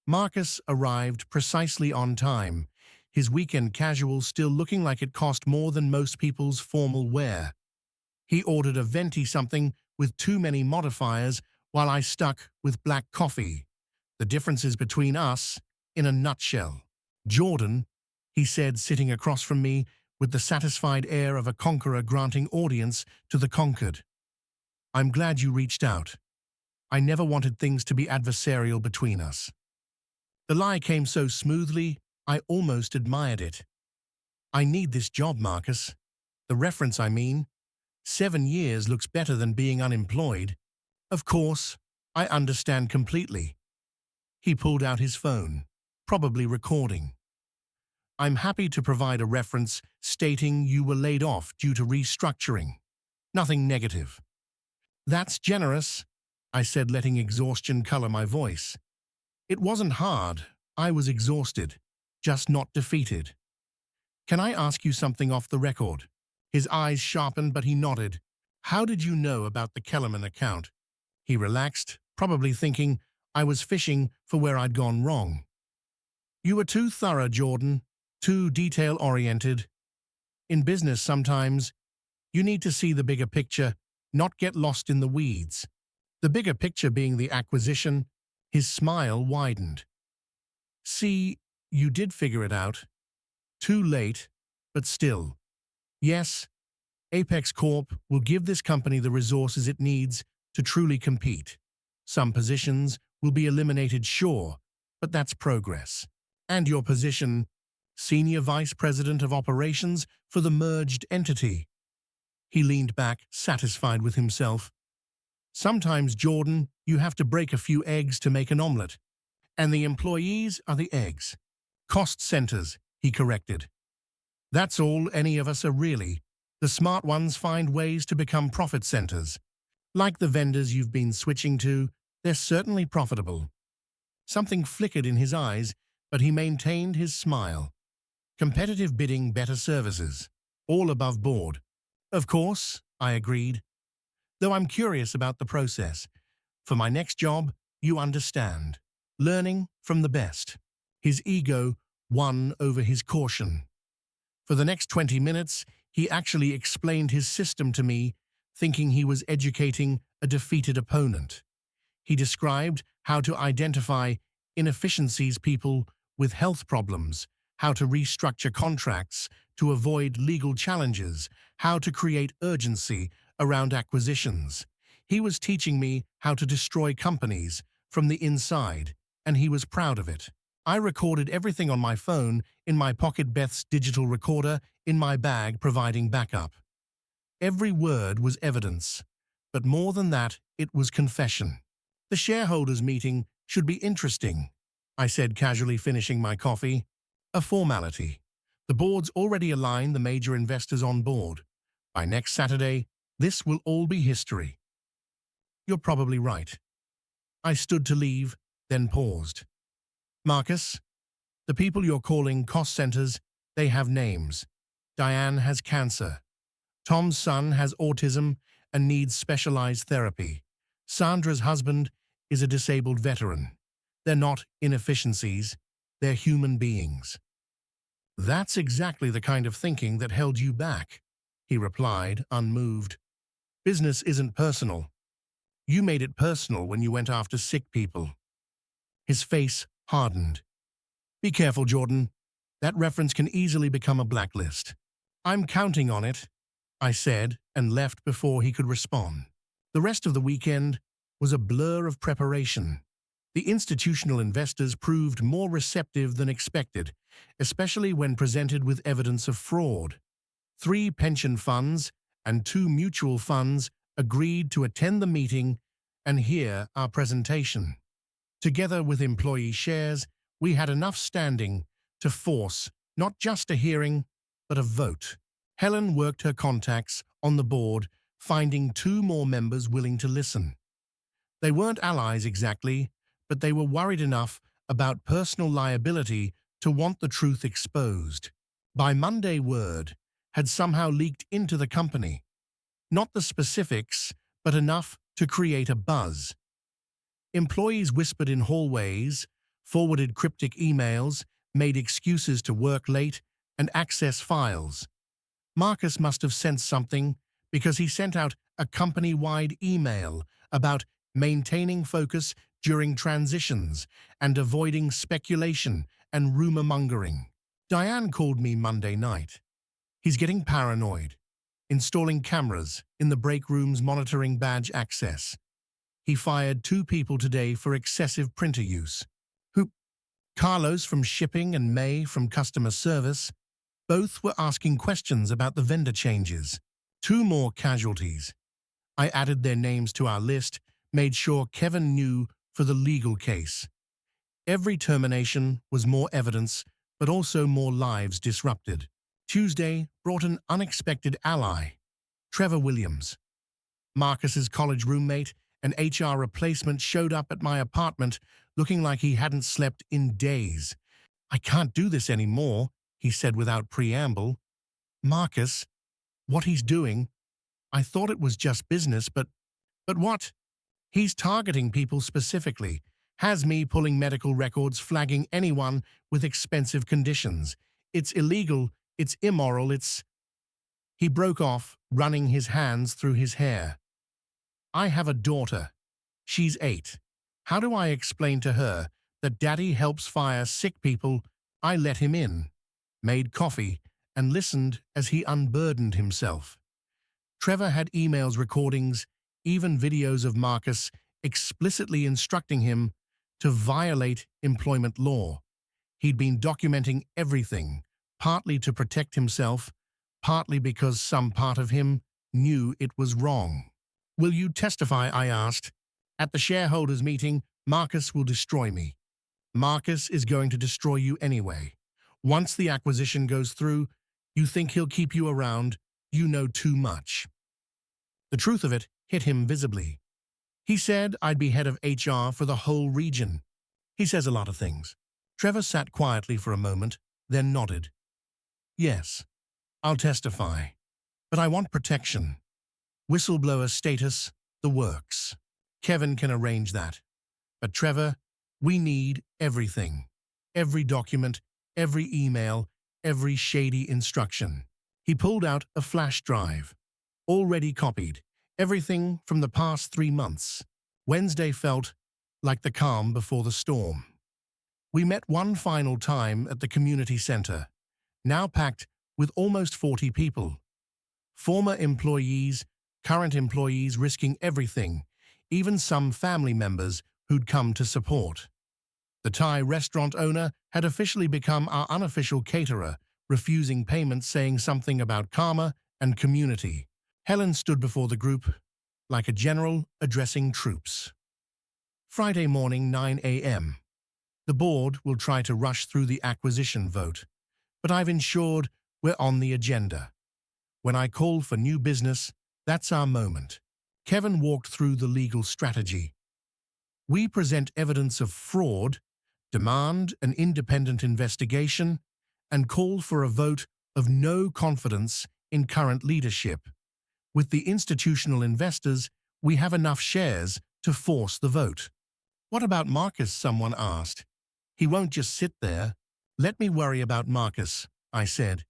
[SPEAKER 1] Marcus arrived precisely on time, his weekend casual still looking like it cost more than most people's formal wear. He ordered a venti something with too many modifiers while I stuck with black coffee. The differences between us in a nutshell. Jordan, he said, sitting across from me with the satisfied air of a conqueror granting audience to the conquered. I'm glad you reached out. I never wanted things to be adversarial between us. The lie came so smoothly, I almost admired it. I need this job, Marcus. The reference, I mean. 7 years looks better than being unemployed. Of course, I understand completely. He pulled out his phone, probably recording. I'm happy to provide a reference stating you were laid off due to restructuring. Nothing negative. That's generous, I said, letting exhaustion color my voice. It wasn't hard. I was exhausted, just not defeated. Can I ask you something off the record? His eyes sharpened, but he nodded. How did you know about the Kellerman account? He relaxed, probably thinking I was fishing for where I'd gone wrong. You were too thorough, Jordan, too detail-oriented. In business, sometimes, you need to see the bigger picture, not get lost in the weeds. The bigger picture being the acquisition. His smile widened. See, you did figure it out. Too late, but still. Yes, Apex Corp will give this company the resources it needs to truly compete. Some positions will be eliminated, sure, but that's progress. And your position, Senior Vice President of Operations for the merged entity. He leaned back, satisfied with himself. Sometimes, Jordan, you have to break a few eggs to make an omelet. And the employees are the eggs. Cost centers, he corrected. That's all any of us are really. The smart ones find ways to become profit centers. Like the vendors you've been switching to, they're certainly profitable. Something flickered in his eyes, but he maintained his smile. Competitive bidding, better services. All above board. Of course, I agreed. Though I'm curious about the process. For my next job, you understand. Learning from the best. His ego won over his caution. For the next 20 minutes, he actually explained his system to me, thinking he was educating a defeated opponent. He described how to identify inefficiencies, people with health problems, how to restructure contracts to avoid legal challenges, how to create urgency around acquisitions. He was teaching me how to destroy companies from the inside and he was proud of it. I recorded everything on my phone, in my pocket, Beth's digital recorder, in my bag, providing backup. Every word was evidence, but more than that, it was confession. The shareholders' meeting should be interesting, I said, casually finishing my coffee. A formality. The board's already aligned the major investors on board. By next Saturday, this will all be history. You're probably right. I stood to leave, then paused. Marcus, the people you're calling cost centers, they have names. Diane has cancer. Tom's son has autism and needs specialized therapy. Sandra's husband is a disabled veteran. They're not inefficiencies, they're human beings. That's exactly the kind of thinking that held you back, he replied, unmoved. Business isn't personal. You made it personal when you went after sick people. His face hardened. Be careful, Jordan. That reference can easily become a blacklist. I'm counting on it, I said, and left before he could respond. The rest of the weekend was a blur of preparation. The institutional investors proved more receptive than expected, especially when presented with evidence of fraud. 3 pension funds and 2 mutual funds agreed to attend the meeting and hear our presentation. Together with employee shares, we had enough standing to force not just a hearing, but a vote. Helen worked her contacts on the board, finding 2 more members willing to listen. They weren't allies exactly, but they were worried enough about personal liability to want the truth exposed. By Monday, word had somehow leaked into the company. Not the specifics, but enough to create a buzz. Employees whispered in hallways, forwarded cryptic emails, made excuses to work late, and access files. Marcus must have sensed something because he sent out a company-wide email about maintaining focus during transitions and avoiding speculation and rumor-mongering. Diane called me Monday night. He's getting paranoid, installing cameras in the break rooms monitoring badge access. He fired 2 people today for excessive printer use. Carlos from shipping and May from customer service. Both were asking questions about the vendor changes. 2 more casualties. I added their names to our list, made sure Kevin knew for the legal case. Every termination was more evidence, but also more lives disrupted. Tuesday brought an unexpected ally, Trevor Williams. Marcus's college roommate and HR replacement showed up at my apartment looking like he hadn't slept in days. I can't do this anymore, he said without preamble. Marcus, what he's doing, I thought it was just business, but what? He's targeting people specifically, has me pulling medical records, flagging anyone with expensive conditions. It's illegal, it's immoral, it's... He broke off, running his hands through his hair. I have a daughter. She's 8. How do I explain to her that Daddy helps fire sick people? I let him in, made coffee, and listened as he unburdened himself. Trevor had emails, recordings, even videos of Marcus explicitly instructing him to violate employment law. He'd been documenting everything, partly to protect himself, partly because some part of him knew it was wrong. Will you testify? I asked. At the shareholders' meeting, Marcus will destroy me. Marcus is going to destroy you anyway. Once the acquisition goes through, you think he'll keep you around. You know too much. The truth of it hit him visibly. He said I'd be head of HR for the whole region. He says a lot of things. Trevor sat quietly for a moment, then nodded. Yes, I'll testify. But I want protection. Whistleblower status, the works. Kevin can arrange that. But Trevor, we need everything. Every document, every email, every shady instruction. He pulled out a flash drive. Already copied. Everything from the past 3 months. Wednesday felt like the calm before the storm. We met one final time at the community center, now packed with almost 40 people. Former employees, current employees risking everything, even some family members who'd come to support. The Thai restaurant owner had officially become our unofficial caterer, refusing payments, saying something about karma and community. Helen stood before the group like a general addressing troops. Friday morning, 9 a.m. The board will try to rush through the acquisition vote, but I've ensured we're on the agenda. When I call for new business, that's our moment. Kevin walked through the legal strategy. We present evidence of fraud, demand an independent investigation, and call for a vote of no confidence in current leadership. With the institutional investors, we have enough shares to force the vote. What about Marcus? Someone asked. He won't just sit there. Let me worry about Marcus, I said.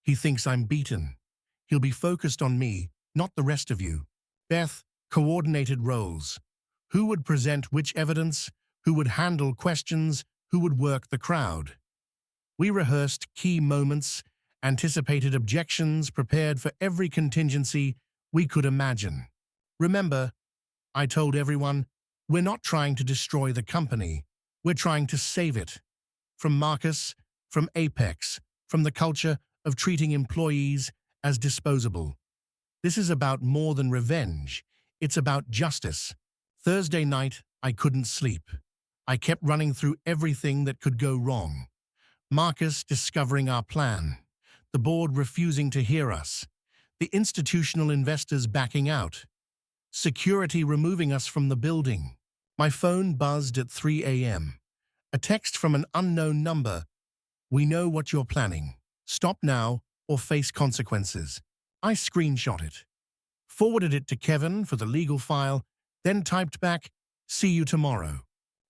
[SPEAKER 1] He thinks I'm beaten. He'll be focused on me, not the rest of you. Beth coordinated roles. Who would present which evidence? Who would handle questions? Who would work the crowd? We rehearsed key moments, anticipated objections, prepared for every contingency we could imagine. Remember, I told everyone, we're not trying to destroy the company. We're trying to save it. From Marcus, from Apex, from the culture of treating employees as disposable. This is about more than revenge. It's about justice. Thursday night, I couldn't sleep. I kept running through everything that could go wrong. Marcus discovering our plan. The board refusing to hear us. The institutional investors backing out. Security removing us from the building. My phone buzzed at 3 a.m. A text from an unknown number. We know what you're planning. Stop now or face consequences. I screenshot it. Forwarded it to Kevin for the legal file, then typed back, see you tomorrow.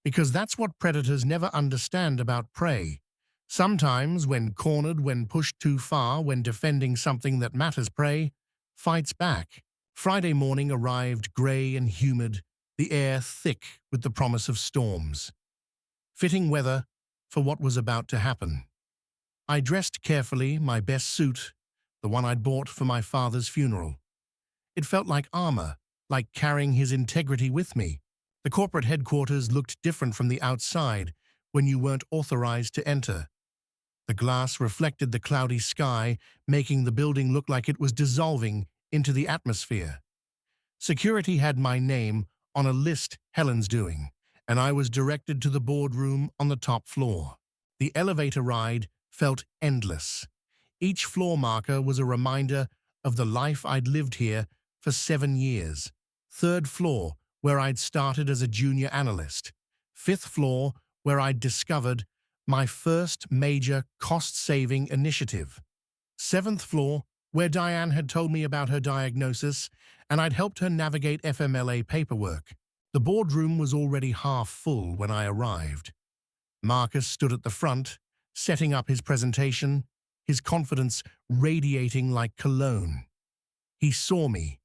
[SPEAKER 1] Because that's what predators never understand about prey. Sometimes, when cornered, when pushed too far, when defending something that matters, prey fights back. Friday morning arrived grey and humid, the air thick with the promise of storms. Fitting weather for what was about to happen. I dressed carefully, my best suit, the one I'd bought for my father's funeral. It felt like armor, like carrying his integrity with me. The corporate headquarters looked different from the outside when you weren't authorized to enter. The glass reflected the cloudy sky, making the building look like it was dissolving into the atmosphere. Security had my name on a list Helen's doing, and I was directed to the boardroom on the top floor. The elevator ride felt endless. Each floor marker was a reminder of the life I'd lived here for 7 years. Third floor, where I'd started as a junior analyst. Fifth floor, where I'd discovered my first major cost-saving initiative. Seventh floor, where Diane had told me about her diagnosis, and I'd helped her navigate FMLA paperwork. The boardroom was already half full when I arrived. Marcus stood at the front, setting up his presentation, his confidence radiating like cologne. He saw me,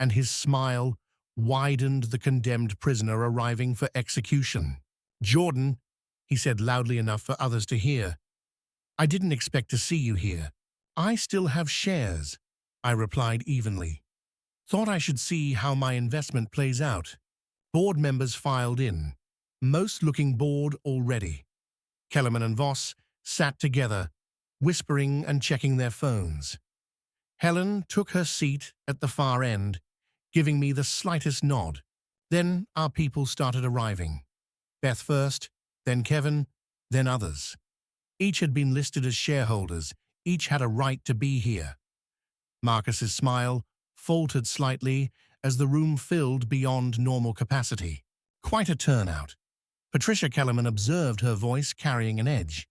[SPEAKER 1] and his smile widened. The condemned prisoner arriving for execution. Jordan, he said loudly enough for others to hear. I didn't expect to see you here. I still have shares, I replied evenly. Thought I should see how my investment plays out. Board members filed in, most looking bored already. Kellerman and Voss sat together, whispering and checking their phones. Helen took her seat at the far end, giving me the slightest nod. Then our people started arriving. Beth first, then Kevin, then others. Each had been listed as shareholders. Each had a right to be here. Marcus's smile faltered slightly as the room filled beyond normal capacity. Quite a turnout. Patricia Kellerman observed, her voice carrying an edge.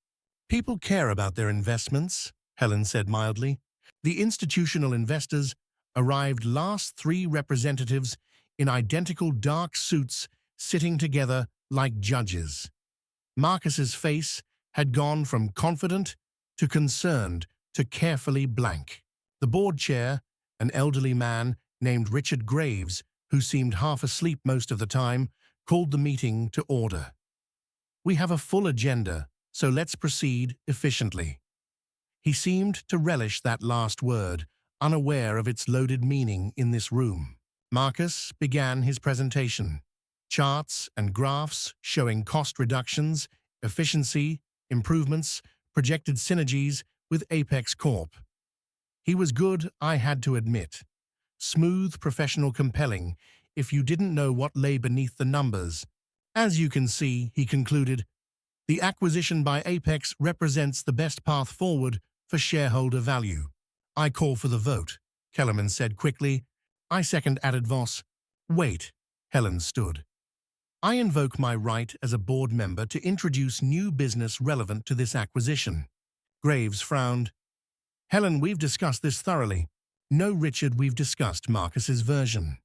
[SPEAKER 1] People care about their investments, Helen said mildly. The institutional investors arrived last, 3 representatives in identical dark suits sitting together like judges. Marcus's face had gone from confident to concerned to carefully blank. The board chair, an elderly man named Richard Graves, who seemed half asleep most of the time, called the meeting to order. We have a full agenda, so let's proceed efficiently. He seemed to relish that last word, unaware of its loaded meaning in this room. Marcus began his presentation. Charts and graphs showing cost reductions, efficiency, improvements, projected synergies with Apex Corp. He was good, I had to admit. Smooth, professional, compelling, if you didn't know what lay beneath the numbers. As you can see, he concluded, the acquisition by Apex represents the best path forward for shareholder value. I call for the vote, Kellerman said quickly. I second, added Voss. Wait, Helen stood. I invoke my right as a board member to introduce new business relevant to this acquisition. Graves frowned. Helen, we've discussed this thoroughly. No, Richard, we've discussed Marcus's version.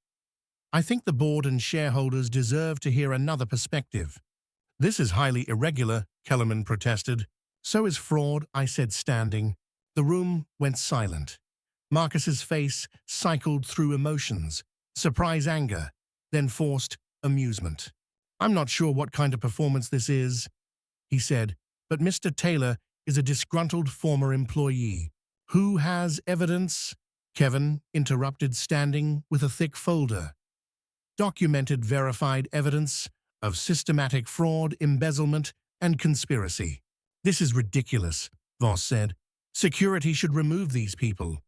[SPEAKER 1] I think the board and shareholders deserve to hear another perspective. This is highly irregular, Kellerman protested. So is fraud, I said, standing. The room went silent. Marcus's face cycled through emotions, surprise, anger, then forced amusement. I'm not sure what kind of performance this is, he said, but Mr. Taylor is a disgruntled former employee. Who has evidence? Kevin interrupted, standing with a thick folder. Documented, verified evidence of systematic fraud, embezzlement, and conspiracy. This is ridiculous, Voss said. Security should remove these people.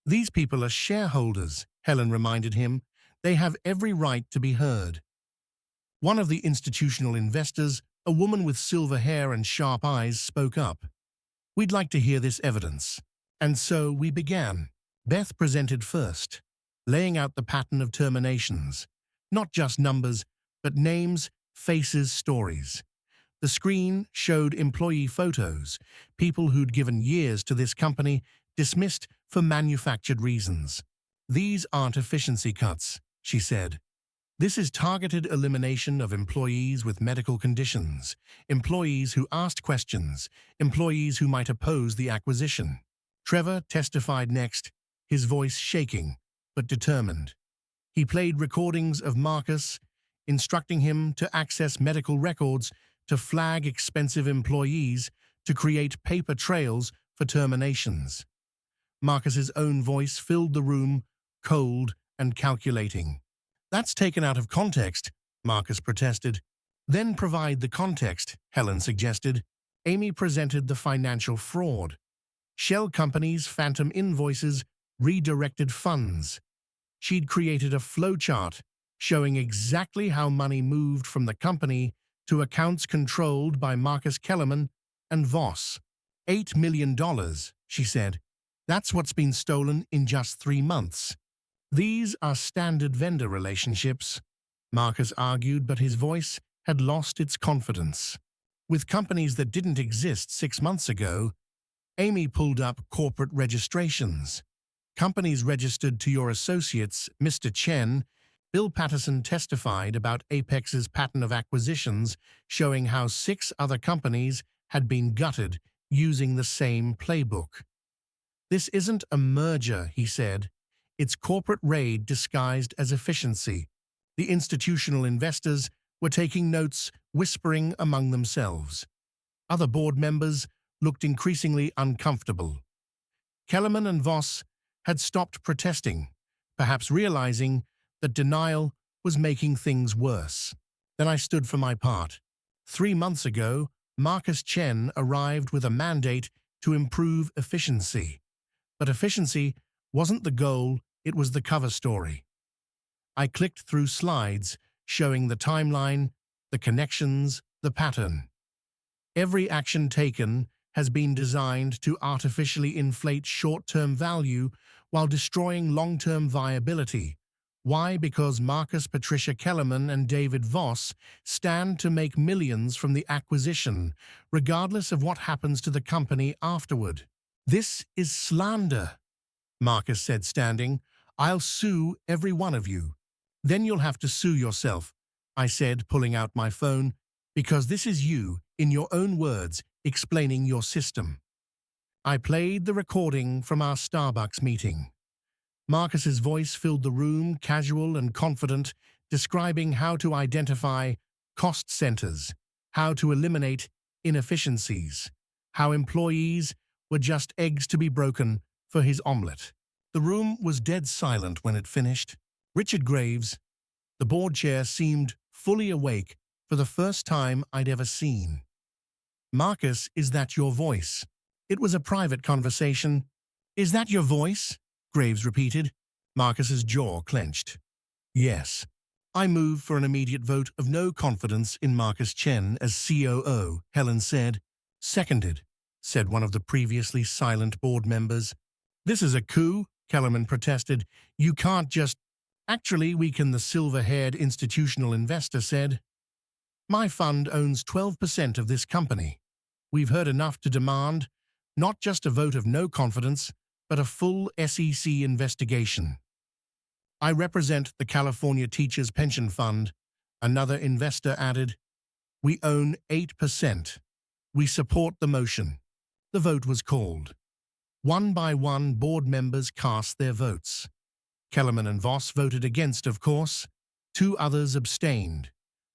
[SPEAKER 1] These people are shareholders, Helen reminded him. They have every right to be heard. One of the institutional investors, a woman with silver hair and sharp eyes, spoke up. We'd like to hear this evidence. And so we began. Beth presented first, laying out the pattern of terminations. Not just numbers, but names, faces, stories. The screen showed employee photos, people who'd given years to this company, dismissed for manufactured reasons. These aren't efficiency cuts, she said. This is targeted elimination of employees with medical conditions, employees who asked questions, employees who might oppose the acquisition. Trevor testified next, his voice shaking, but determined. He played recordings of Marcus, instructing him to access medical records, to flag expensive employees, to create paper trails for terminations. Marcus's own voice filled the room, cold and calculating. That's taken out of context, Marcus protested. Then provide the context, Helen suggested. Amy presented the financial fraud. Shell companies, phantom invoices, redirected funds. She'd created a flowchart showing exactly how money moved from the company to accounts controlled by Marcus Kellerman and Voss. $8 million, she said. That's what's been stolen in just 3 months. These are standard vendor relationships, Marcus argued, but his voice had lost its confidence. With companies that didn't exist 6 months ago, Amy pulled up corporate registrations. Companies registered to your associates, Mr. Chen. Bill Patterson testified about Apex's pattern of acquisitions, showing how 6 other companies had been gutted using the same playbook. This isn't a merger, he said. It's corporate raid disguised as efficiency. The institutional investors were taking notes, whispering among themselves. Other board members looked increasingly uncomfortable. Kellerman and Voss had stopped protesting, perhaps realizing that denial was making things worse. Then I stood for my part. 3 months ago, Marcus Chen arrived with a mandate to improve efficiency. But efficiency wasn't the goal, it was the cover story. I clicked through slides showing the timeline, the connections, the pattern. Every action taken has been designed to artificially inflate short-term value while destroying long-term viability. Why? Because Marcus Patricia Kellerman and David Voss stand to make millions from the acquisition, regardless of what happens to the company afterward. This is slander, Marcus said, standing. I'll sue every one of you. Then you'll have to sue yourself, I said, pulling out my phone, because this is you, in your own words, explaining your system. I played the recording from our Starbucks meeting. Marcus's voice filled the room, casual and confident, describing how to identify cost centers, how to eliminate inefficiencies, how employees were just eggs to be broken for his omelette. The room was dead silent when it finished. Richard Graves, the board chair, seemed fully awake for the first time I'd ever seen. Marcus, is that your voice? It was a private conversation. Is that your voice? Graves repeated. Marcus's jaw clenched. Yes. I move for an immediate vote of no confidence in Marcus Chen as COO, Helen said. Seconded, said one of the previously silent board members. This is a coup, Kellerman protested. You can't just… Actually, the silver-haired institutional investor said. My fund owns 12% of this company. We've heard enough to demand not just a vote of no confidence, but a full SEC investigation. I represent the California Teachers Pension Fund, another investor added. We own 8%. We support the motion. The vote was called. One by one, board members cast their votes. Kellerman and Voss voted against, of course. 2 others abstained.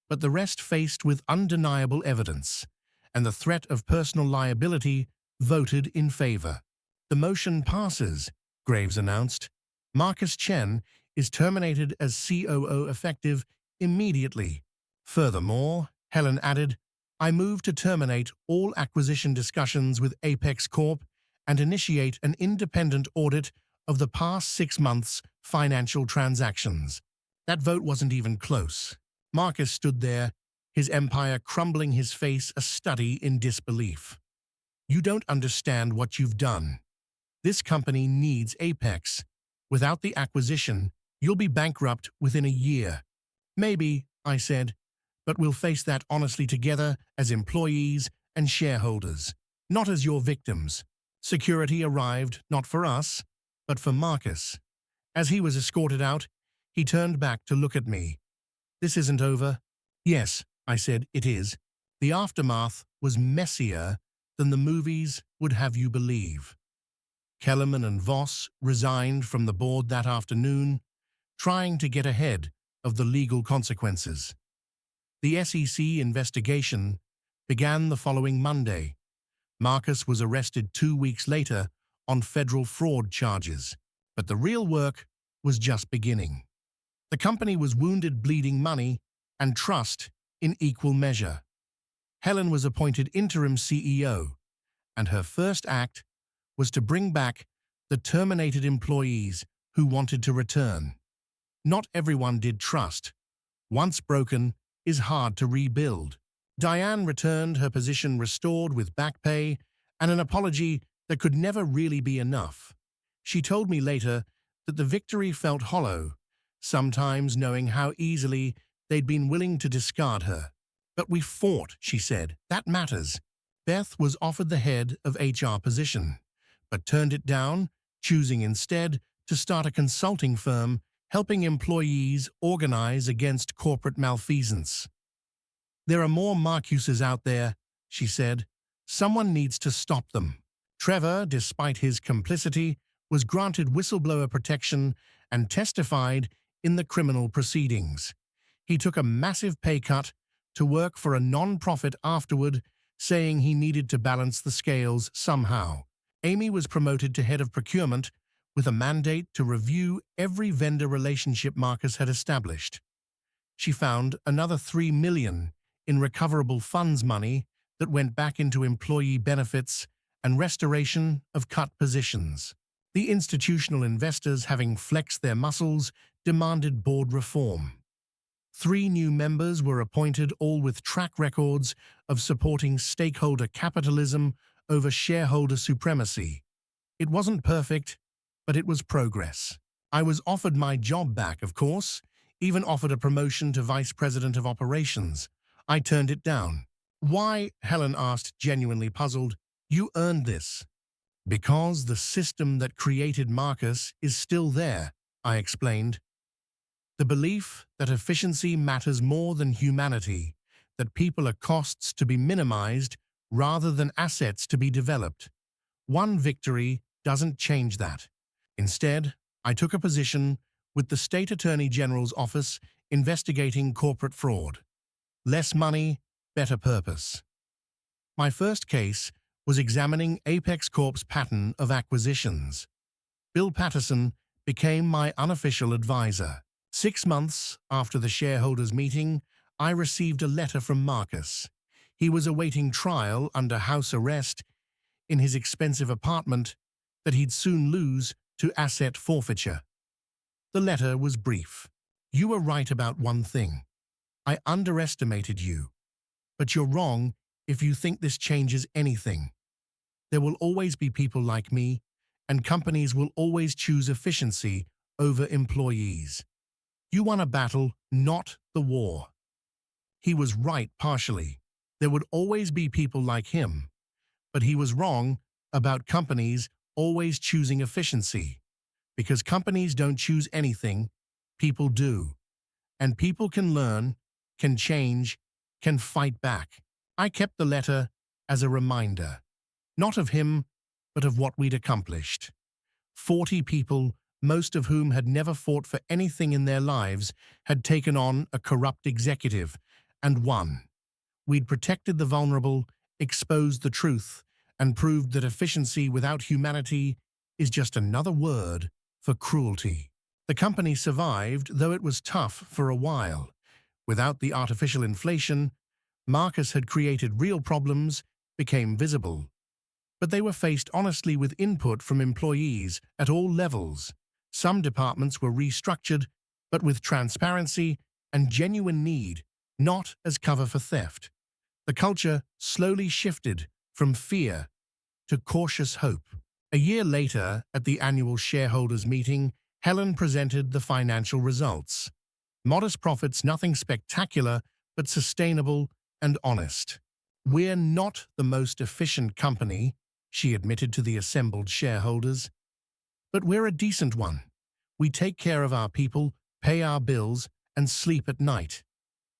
[SPEAKER 1] But the rest, faced with undeniable evidence and the threat of personal liability, voted in favor. The motion passes, Graves announced. Marcus Chen is terminated as COO effective immediately. Furthermore, Helen added, I move to terminate all acquisition discussions with Apex Corp and initiate an independent audit of the past 6 months' financial transactions. That vote wasn't even close. Marcus stood there, his empire crumbling, his face a study in disbelief. You don't understand what you've done. This company needs Apex. Without the acquisition, you'll be bankrupt within a year. Maybe, I said, but we'll face that honestly together as employees and shareholders, not as your victims. Security arrived, not for us, but for Marcus. As he was escorted out, he turned back to look at me. This isn't over. Yes, I said, it is. The aftermath was messier than the movies would have you believe. Kellerman and Voss resigned from the board that afternoon, trying to get ahead of the legal consequences. The SEC investigation began the following Monday. Marcus was arrested 2 weeks later on federal fraud charges, but the real work was just beginning. The company was wounded, bleeding money and trust in equal measure. Helen was appointed interim CEO, and her first act was to bring back the terminated employees who wanted to return. Not everyone did. Trust, once broken, is hard to rebuild. Diane returned, her position restored with back pay and an apology that could never really be enough. She told me later that the victory felt hollow, sometimes knowing how easily they'd been willing to discard her. But we fought, she said. That matters. Beth was offered the head of HR position, but turned it down, choosing instead to start a consulting firm helping employees organize against corporate malfeasance. There are more Marcuses out there, she said. Someone needs to stop them. Trevor, despite his complicity, was granted whistleblower protection and testified in the criminal proceedings. He took a massive pay cut to work for a non-profit afterward, saying he needed to balance the scales somehow. Amy was promoted to head of procurement with a mandate to review every vendor relationship Marcus had established. She found another $3 million in recoverable funds money that went back into employee benefits and restoration of cut positions. The institutional investors, having flexed their muscles, demanded board reform. 3 new members were appointed, all with track records of supporting stakeholder capitalism over shareholder supremacy. It wasn't perfect, but it was progress. I was offered my job back, of course, even offered a promotion to vice president of operations. I turned it down. Why? Helen asked, genuinely puzzled. You earned this. Because the system that created Marcus is still there, I explained. The belief that efficiency matters more than humanity, that people are costs to be minimized rather than assets to be developed. One victory doesn't change that. Instead, I took a position with the State Attorney General's office investigating corporate fraud. Less money, better purpose. My first case was examining Apex Corp's pattern of acquisitions. Bill Patterson became my unofficial advisor. 6 months after the shareholders' meeting, I received a letter from Marcus. He was awaiting trial under house arrest in his expensive apartment that he'd soon lose to asset forfeiture. The letter was brief. You were right about one thing. I underestimated you. But you're wrong if you think this changes anything. There will always be people like me, and companies will always choose efficiency over employees. You won a battle, not the war. He was right partially. There would always be people like him, but he was wrong about companies always choosing efficiency. Because companies don't choose anything, people do. And people can learn, can change, can fight back. I kept the letter as a reminder, not of him, but of what we'd accomplished. 40 people, most of whom had never fought for anything in their lives, had taken on a corrupt executive and won. We'd protected the vulnerable, exposed the truth, and proved that efficiency without humanity is just another word for cruelty. The company survived, though it was tough for a while. Without the artificial inflation, Marcus had created real problems, became visible. But they were faced honestly with input from employees at all levels. Some departments were restructured, but with transparency and genuine need, not as cover for theft. The culture slowly shifted from fear to cautious hope. A year later, at the annual shareholders' meeting, Helen presented the financial results. Modest profits, nothing spectacular, but sustainable and honest. We're not the most efficient company, she admitted to the assembled shareholders, but we're a decent one. We take care of our people, pay our bills, and sleep at night.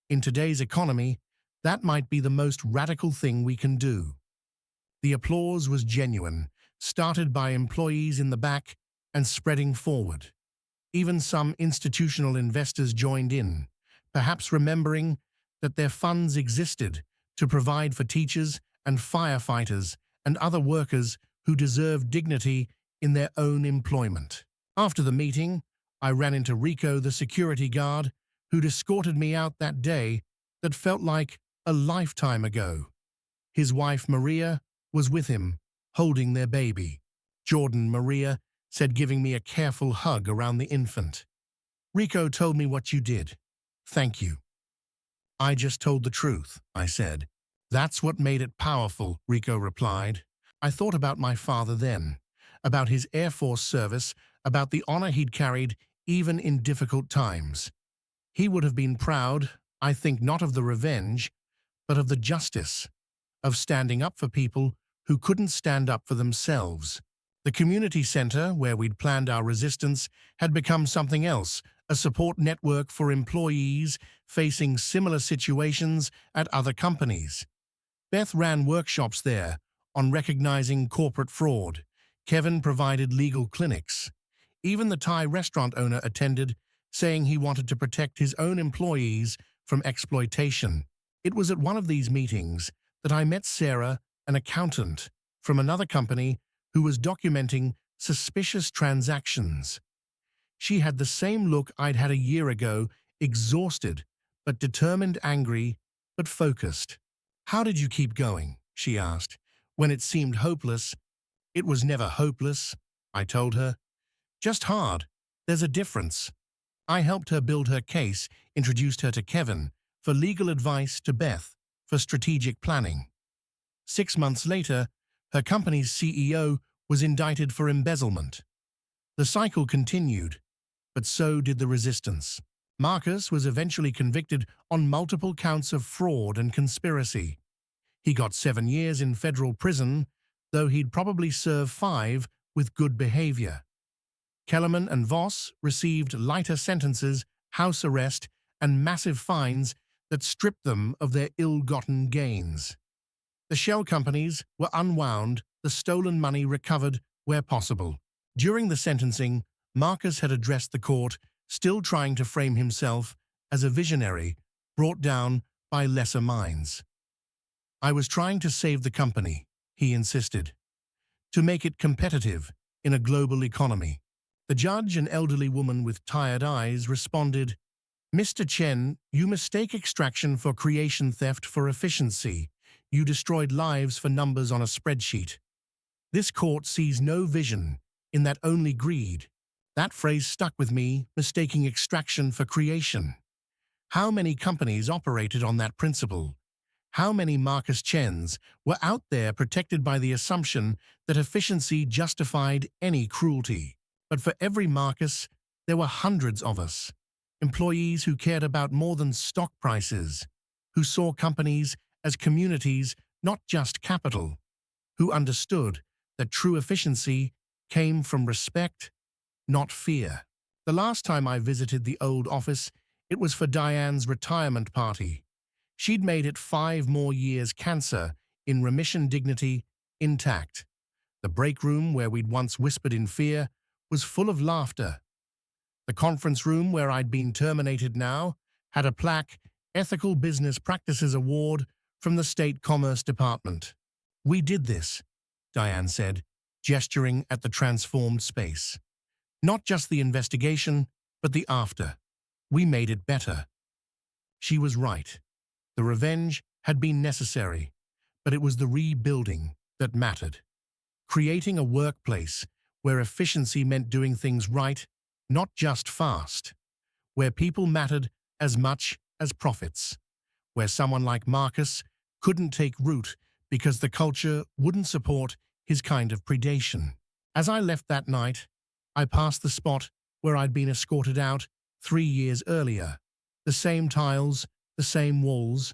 [SPEAKER 1] In today's economy, that might be the most radical thing we can do. The applause was genuine, started by employees in the back and spreading forward. Even some institutional investors joined in, perhaps remembering that their funds existed to provide for teachers and firefighters and other workers who deserve dignity in their own employment. After the meeting, I ran into Rico, the security guard, who'd escorted me out that day that felt like a lifetime ago. His wife, Maria, was with him, holding their baby. Jordan, Maria said, giving me a careful hug around the infant. Rico told me what you did. Thank you. I just told the truth, I said. That's what made it powerful, Rico replied. I thought about my father then, about his Air Force service, about the honor he'd carried even in difficult times. He would have been proud, I think, not of the revenge, but of the justice, of standing up for people who couldn't stand up for themselves. The community center, where we'd planned our resistance, had become something else, a support network for employees facing similar situations at other companies. Beth ran workshops there on recognizing corporate fraud. Kevin provided legal clinics. Even the Thai restaurant owner attended, saying he wanted to protect his own employees from exploitation. It was at one of these meetings that I met Sarah, an accountant from another company who was documenting suspicious transactions. She had the same look I'd had a year ago, exhausted, but determined, angry, but focused. How did you keep going? She asked. When it seemed hopeless. It was never hopeless, I told her. Just hard. There's a difference. I helped her build her case, introduced her to Kevin, for legal advice, to Beth, for strategic planning. 6 months later, her company's CEO was indicted for embezzlement. The cycle continued, but so did the resistance. Marcus was eventually convicted on multiple counts of fraud and conspiracy. He got 7 years in federal prison, though he'd probably serve 5 with good behavior. Kellerman and Voss received lighter sentences, house arrest, and massive fines that stripped them of their ill-gotten gains. The shell companies were unwound, the stolen money recovered where possible. During the sentencing, Marcus had addressed the court, still trying to frame himself as a visionary brought down by lesser minds. I was trying to save the company, he insisted, to make it competitive in a global economy. The judge, an elderly woman with tired eyes, responded, Mr. Chen, you mistake extraction for creation, theft for efficiency. You destroyed lives for numbers on a spreadsheet. This court sees no vision in that only greed. That phrase stuck with me, mistaking extraction for creation. How many companies operated on that principle? How many Marcus Chens were out there protected by the assumption that efficiency justified any cruelty? But for every Marcus, there were hundreds of us. Employees who cared about more than stock prices, who saw companies as communities, not just capital, who understood that true efficiency came from respect, not fear. The last time I visited the old office, it was for Diane's retirement party. She'd made it 5 more years cancer, in remission dignity, intact. The break room where we'd once whispered in fear was full of laughter. The conference room where I'd been terminated now had a plaque, Ethical Business Practices Award from the State Commerce Department. We did this, Diane said, gesturing at the transformed space. Not just the investigation, but the after. We made it better. She was right. The revenge had been necessary, but it was the rebuilding that mattered. Creating a workplace where efficiency meant doing things right, not just fast. Where people mattered as much as profits. Where someone like Marcus couldn't take root because the culture wouldn't support his kind of predation. As I left that night, I passed the spot where I'd been escorted out 3 years earlier. The same tiles, the same walls,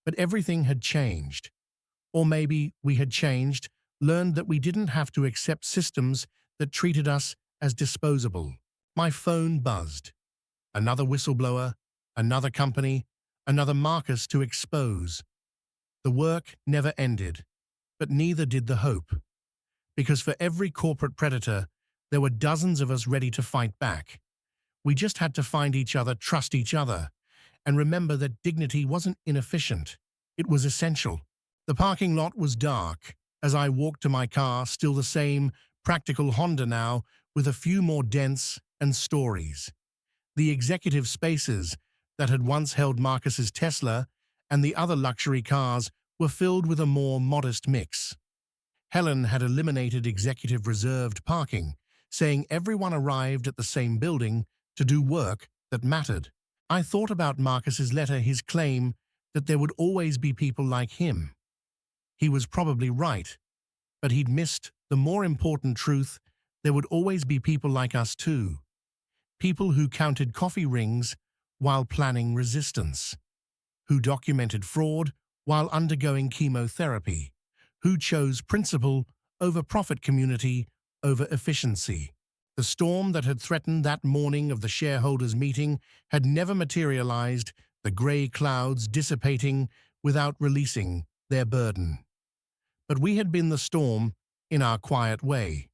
[SPEAKER 1] but everything had changed. Or maybe we had changed, learned that we didn't have to accept systems that treated us as disposable. My phone buzzed. Another whistleblower, another company, another Marcus to expose. The work never ended, but neither did the hope. Because for every corporate predator, there were dozens of us ready to fight back. We just had to find each other, trust each other, and remember that dignity wasn't inefficient. It was essential. The parking lot was dark. As I walked to my car, still the same practical Honda now, with a few more dents and stories. The executive spaces that had once held Marcus's Tesla and the other luxury cars were filled with a more modest mix. Helen had eliminated executive reserved parking, saying everyone arrived at the same building to do work that mattered. I thought about Marcus's letter, his claim that there would always be people like him. He was probably right, but he'd missed the more important truth: there would always be people like us too. People who counted coffee rings while planning resistance, who documented fraud while undergoing chemotherapy, who chose principle over profit, community over efficiency. The storm that had threatened that morning of the shareholders' meeting had never materialized, the gray clouds dissipating without releasing their burden. But we had been the storm in our quiet way.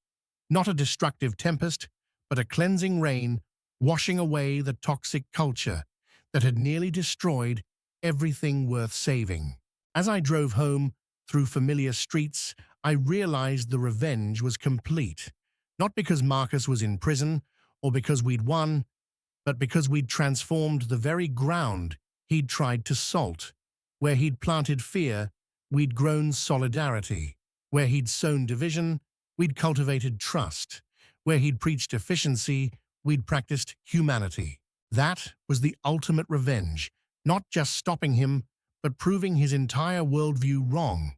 [SPEAKER 1] Not a destructive tempest, but a cleansing rain, washing away the toxic culture that had nearly destroyed everything worth saving. As I drove home through familiar streets, I realized the revenge was complete. Not because Marcus was in prison or because we'd won, but because we'd transformed the very ground he'd tried to salt. Where he'd planted fear, we'd grown solidarity. Where he'd sown division, we'd cultivated trust. Where he'd preached efficiency, we'd practiced humanity. That was the ultimate revenge, not just stopping him, but proving his entire worldview wrong.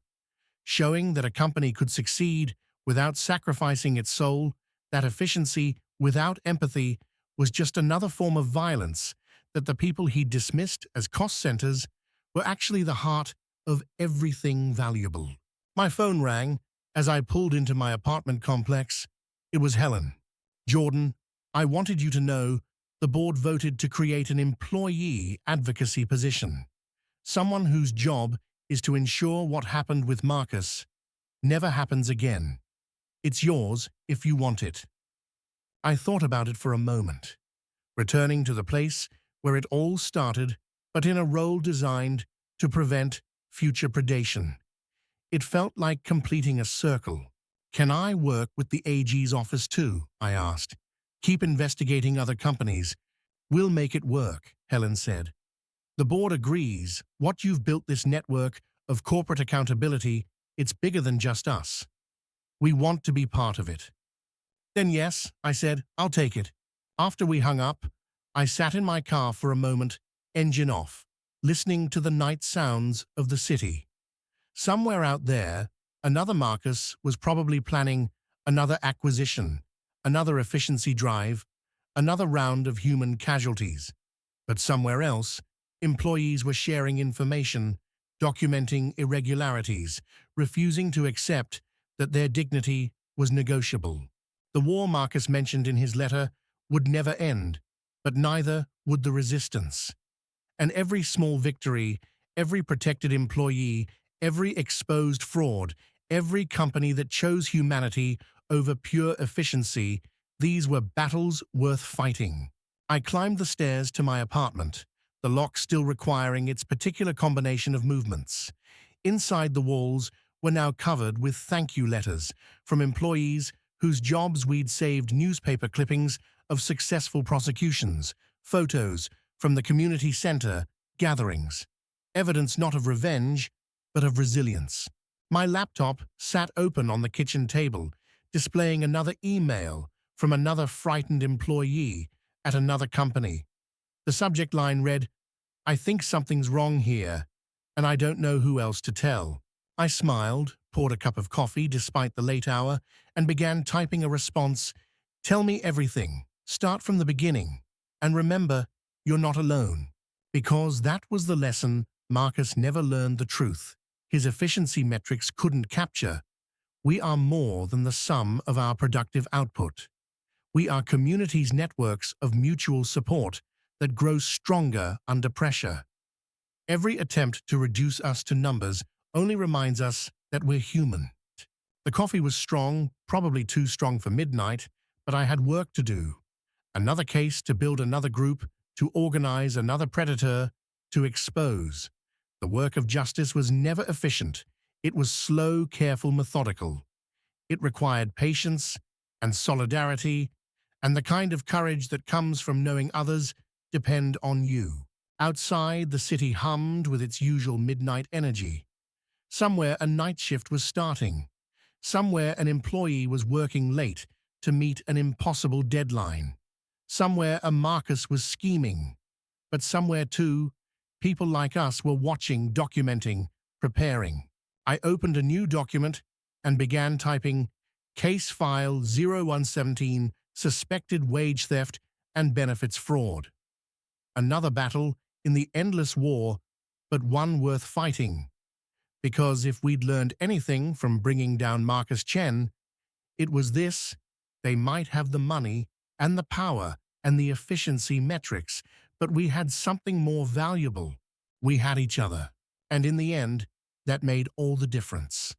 [SPEAKER 1] Showing that a company could succeed without sacrificing its soul, that efficiency without empathy was just another form of violence, that the people he dismissed as cost centers were actually the heart of everything valuable. My phone rang as I pulled into my apartment complex. It was Helen. "Jordan, I wanted you to know the board voted to create an employee advocacy position. Someone whose job is to ensure what happened with Marcus never happens again. It's yours if you want it." I thought about it for a moment, returning to the place where it all started, but in a role designed to prevent future predation. It felt like completing a circle. "Can I work with the AG's office too?" I asked. "Keep investigating other companies. We'll make it work," Helen said. "The board agrees. What you've built, this network of corporate accountability, it's bigger than just us. We want to be part of it. Then yes, I said, I'll take it. After we hung up, I sat in my car for a moment, engine off, listening to the night sounds of the city. Somewhere out there, another Marcus was probably planning another acquisition, another efficiency drive, another round of human casualties. But somewhere else, employees were sharing information, documenting irregularities, refusing to accept that their dignity was negotiable. The war Marcus mentioned in his letter would never end, but neither would the resistance. And every small victory, every protected employee, every exposed fraud, every company that chose humanity over pure efficiency, these were battles worth fighting. I climbed the stairs to my apartment, the lock still requiring its particular combination of movements. Inside, the walls were now covered with thank you letters from employees whose jobs we'd saved, newspaper clippings of successful prosecutions, photos from the community center gatherings, evidence not of revenge, but of resilience. My laptop sat open on the kitchen table, displaying another email from another frightened employee at another company. The subject line read, "I think something's wrong here, and I don't know who else to tell." I smiled, poured a cup of coffee despite the late hour, and began typing a response. "Tell me everything. Start from the beginning. And remember, you're not alone." Because that was the lesson Marcus never learned, the truth his efficiency metrics couldn't capture. We are more than the sum of our productive output. We are communities' networks of mutual support that grow stronger under pressure. Every attempt to reduce us to numbers only reminds us that we're human. The coffee was strong, probably too strong for midnight, but I had work to do. Another case to build, another group to organize, another predator to expose. The work of justice was never efficient. It was slow, careful, methodical. It required patience and solidarity and the kind of courage that comes from knowing others depend on you. Outside, the city hummed with its usual midnight energy. Somewhere a night shift was starting. Somewhere an employee was working late to meet an impossible deadline. Somewhere a Marcus was scheming. But somewhere, too, people like us were watching, documenting, preparing. I opened a new document and began typing Case File 0117, Suspected Wage Theft and Benefits Fraud. Another battle in the endless war, but one worth fighting. Because if we'd learned anything from bringing down Marcus Chen, it was this: they might have the money and the power and the efficiency metrics, but we had something more valuable. We had each other. And in the end, that made all the difference.